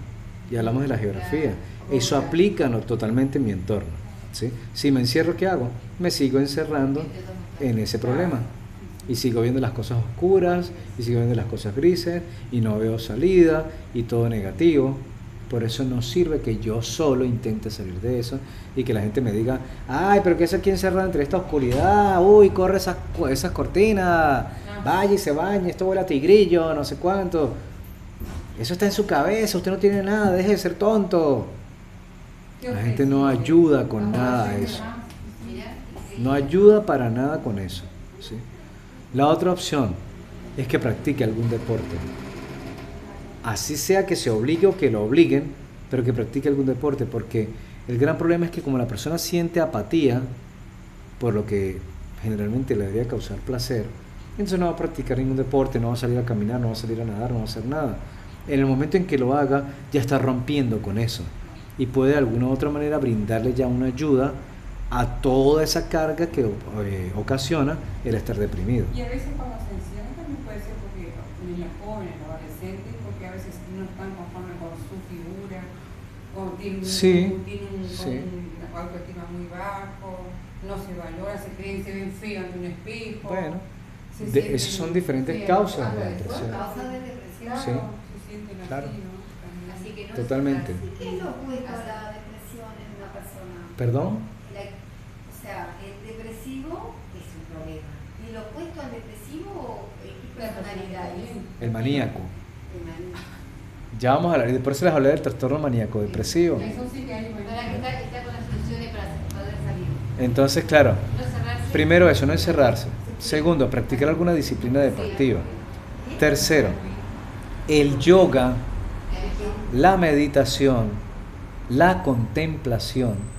A: Y hablamos de la geografía. Eso aplica totalmente en mi entorno, ¿sí? Si me encierro, ¿qué hago? Me sigo encerrando en ese problema. Y sigo viendo las cosas oscuras, y sigo viendo las cosas grises, y no veo salida, y todo negativo. Por eso no sirve que yo solo intente salir de eso y que la gente me diga, ay, pero ¿qué es aquí encerrado entre esta oscuridad? Uy, corre esas cortinas, vaya y se bañe, esto huele a tigrillo, no sé cuánto. Eso está en su cabeza, usted no tiene nada, deje de ser tonto. La gente no ayuda con nada a eso. No ayuda para nada con eso, ¿sí? La otra opción es que practique algún deporte. Así sea que se obligue o que lo obliguen, pero que practique algún deporte, porque el gran problema es que como la persona siente apatía por lo que generalmente le debería causar placer, entonces no va a practicar ningún deporte, no va a salir a caminar, no va a salir a nadar, no va a hacer nada. En el momento en que lo haga, ya está rompiendo con eso y puede de alguna u otra manera brindarle ya una ayuda a toda esa carga que ocasiona el estar deprimido.
B: Y a veces cuando se encierra también puede ser porque niños jóvenes, adolescentes, porque a veces no están conformes con su figura, o tienen un autoestima muy bajo, no se valora, se creen, se ven feos ante un espejo.
A: Bueno, esas son diferentes causas de la depresión.
E: Causa de depresión.
B: Claro,
A: Sí.
B: se sienten
A: Claro.
B: así, ¿no? También.
C: Así que no
A: Totalmente.
C: es
E: ¿Qué es lo opuesto a la depresión en una persona?
A: ¿Perdón?
E: O sea, el depresivo es un problema. ¿Y lo opuesto al depresivo qué personalidad es?
A: El maníaco.
E: El maníaco.
A: Ya vamos a hablar, y por eso les hablé del trastorno maníaco depresivo.
B: Eso sí que hay
C: Para que está con las soluciones para poder salir.
A: Entonces, claro,
C: No cerrarse.
A: primero eso, no encerrarse. Segundo, practicar alguna disciplina deportiva. Tercero, el yoga, la meditación, la contemplación.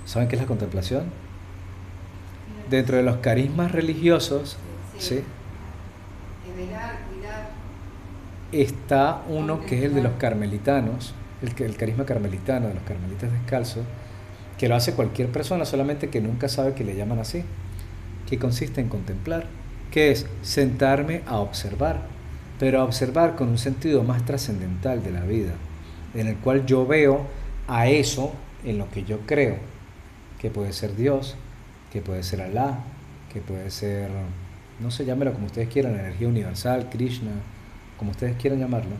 A: ¿Saben qué es la contemplación? Dentro de los carismas religiosos, ¿sí?
E: Velar, cuidar.
A: Está uno que es el de los carmelitanos, el carisma carmelitano, de los carmelitas descalzos, que lo hace cualquier persona, solamente que nunca sabe que le llaman así, que consiste en contemplar, que es sentarme a observar, pero a observar con un sentido más trascendental de la vida, en el cual yo veo a eso en lo que yo creo, que puede ser Dios, que puede ser Alá, que puede ser, no sé, llámelo como ustedes quieran, la energía universal, Krishna, como ustedes quieran llamarlo,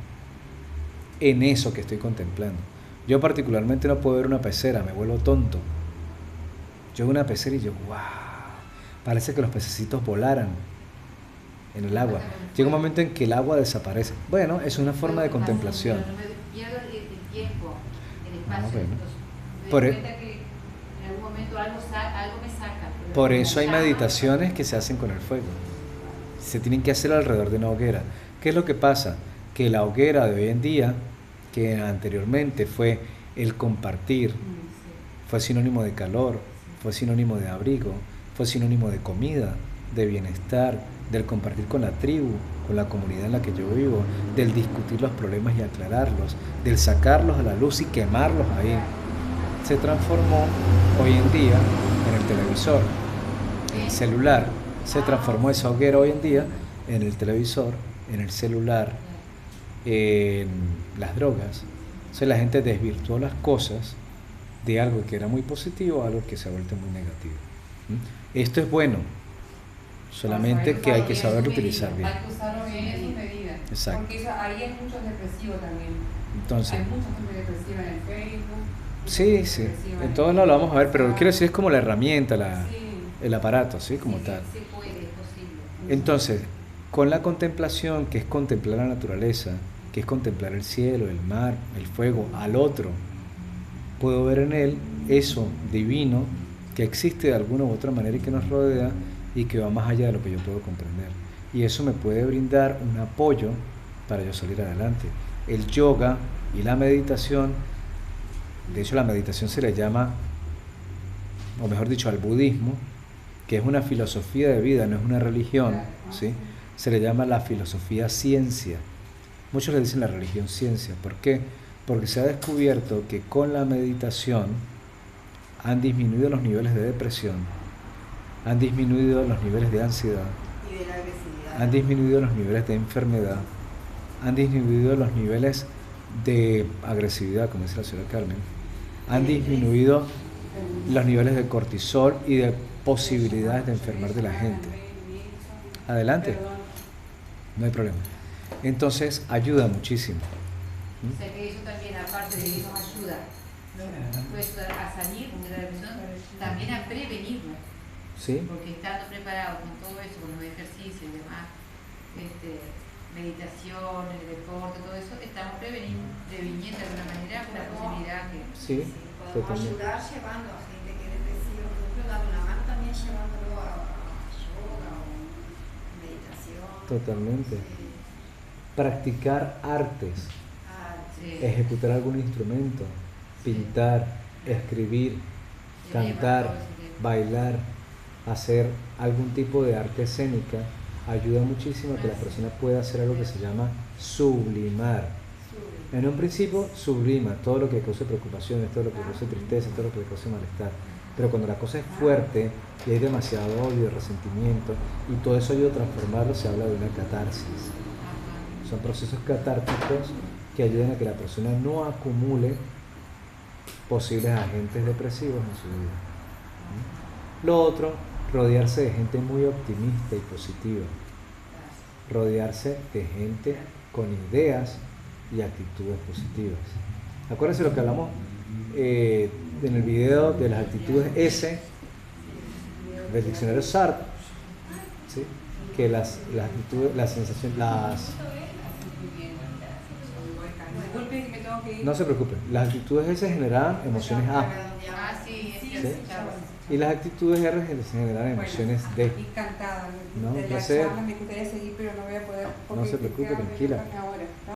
A: en eso que estoy contemplando. Yo particularmente no puedo ver una pecera, me vuelvo tonto. Yo veo una pecera y yo, wow, parece que los pececitos volaran en el agua. Llega un momento en que el agua desaparece. Bueno, es una forma de contemplación.
C: No me pierdo el tiempo, el espacio.
A: Ah, bueno.
C: Me
A: Por
C: doy
A: e-
C: cuenta que en algún momento algo me saca. pero
A: Por
C: como
A: eso hay
C: llama,
A: meditaciones que se hacen con el fuego. Se tienen que hacer alrededor de una hoguera. ¿Qué es lo que pasa? Que la hoguera de hoy en día, que anteriormente fue el compartir, fue sinónimo de calor, fue sinónimo de abrigo, fue sinónimo de comida, de bienestar, del compartir con la tribu, con la comunidad en la que yo vivo, del discutir los problemas y aclararlos, del sacarlos a la luz y quemarlos ahí. Se transformó hoy en día en el televisor, en el celular. Se transformó esa hoguera hoy en día en el televisor, en el celular, en las drogas. Entonces la gente desvirtuó las cosas de algo que era muy positivo a algo que se ha vuelto muy negativo. Esto es bueno, solamente que hay que saberlo utilizar bien.
B: Hay que usarlo bien en sus medidas.
A: Exacto.
B: Porque ahí hay muchos depresivos también.
A: Entonces,
B: Hay mucha gente depresiva en el Facebook.
A: sí, sí, en todos lados lo vamos a ver, pero quiero decir, es como la herramienta, el aparato, ¿sí? Como tal.
C: Se puede, es posible.
A: Entonces, con la contemplación, que es contemplar la naturaleza, que es contemplar el cielo, el mar, el fuego, al otro, puedo ver en él eso divino que existe de alguna u otra manera y que nos rodea y que va más allá de lo que yo puedo comprender. Y eso me puede brindar un apoyo para yo salir adelante. El yoga y la meditación, de hecho la meditación se le llama, o mejor dicho, al budismo, que es una filosofía de vida, no es una religión, ¿sí? Se le llama la filosofía ciencia. Muchos le dicen la religión ciencia. ¿Por qué? Porque se ha descubierto que con la meditación han disminuido los niveles de depresión, han disminuido los niveles de ansiedad,
E: Y de la agresividad.
A: han disminuido los niveles de enfermedad, han disminuido los niveles de agresividad, como dice la señora Carmen, han disminuido los niveles de cortisol y de posibilidades de enfermar de la gente. Adelante, no hay problema. Entonces ayuda muchísimo.
C: O sea que eso también, aparte de que nos ayuda, nos puede ayudar a salir de la depresión, también a prevenirla.
A: ¿Sí?
C: Porque estando preparado con todo eso, con los ejercicios y demás, meditación, el deporte, todo eso, estamos previniendo de alguna manera una posibilidad que...
A: Sí,
E: podemos
A: totalmente.
E: ayudar llevando a gente que es depresiva, por ejemplo, dar una mano también llevándolo a yoga o meditación.
A: Totalmente.
E: Sí.
A: Practicar artes,
C: Sí.
A: ejecutar algún instrumento, pintar, escribir, cantar, bailar, hacer algún tipo de arte escénica, ayuda muchísimo a que la persona pueda hacer algo que se llama sublimar. En un principio sublima todo lo que cause preocupaciones, todo lo que cause tristeza, todo lo que cause malestar. Pero cuando la cosa es fuerte y hay demasiado odio, resentimiento, y todo eso ayuda a transformarlo, se habla de una catarsis. Son procesos catárticos que ayudan a que la persona no acumule posibles agentes depresivos en su vida. Lo otro, rodearse de gente muy optimista y positiva. Rodearse de gente con ideas y actitudes positivas. Acuérdense lo que hablamos en el video de las actitudes S del diccionario Sartre, ¿sí? Que las actitudes, las sensaciones,
B: Disculpe que me tengo que ir.
A: no se preocupen, las actitudes S generan emociones A,
C: Ah, sí, es
B: Sí,
C: cierto,
A: ¿sí?
C: chavo.
A: y las actitudes R generan emociones D.
B: Encantada.
A: No, un
B: De la
A: placer.
B: charla me gustaría seguir, pero no voy a poder.
A: No se preocupe, tranquila.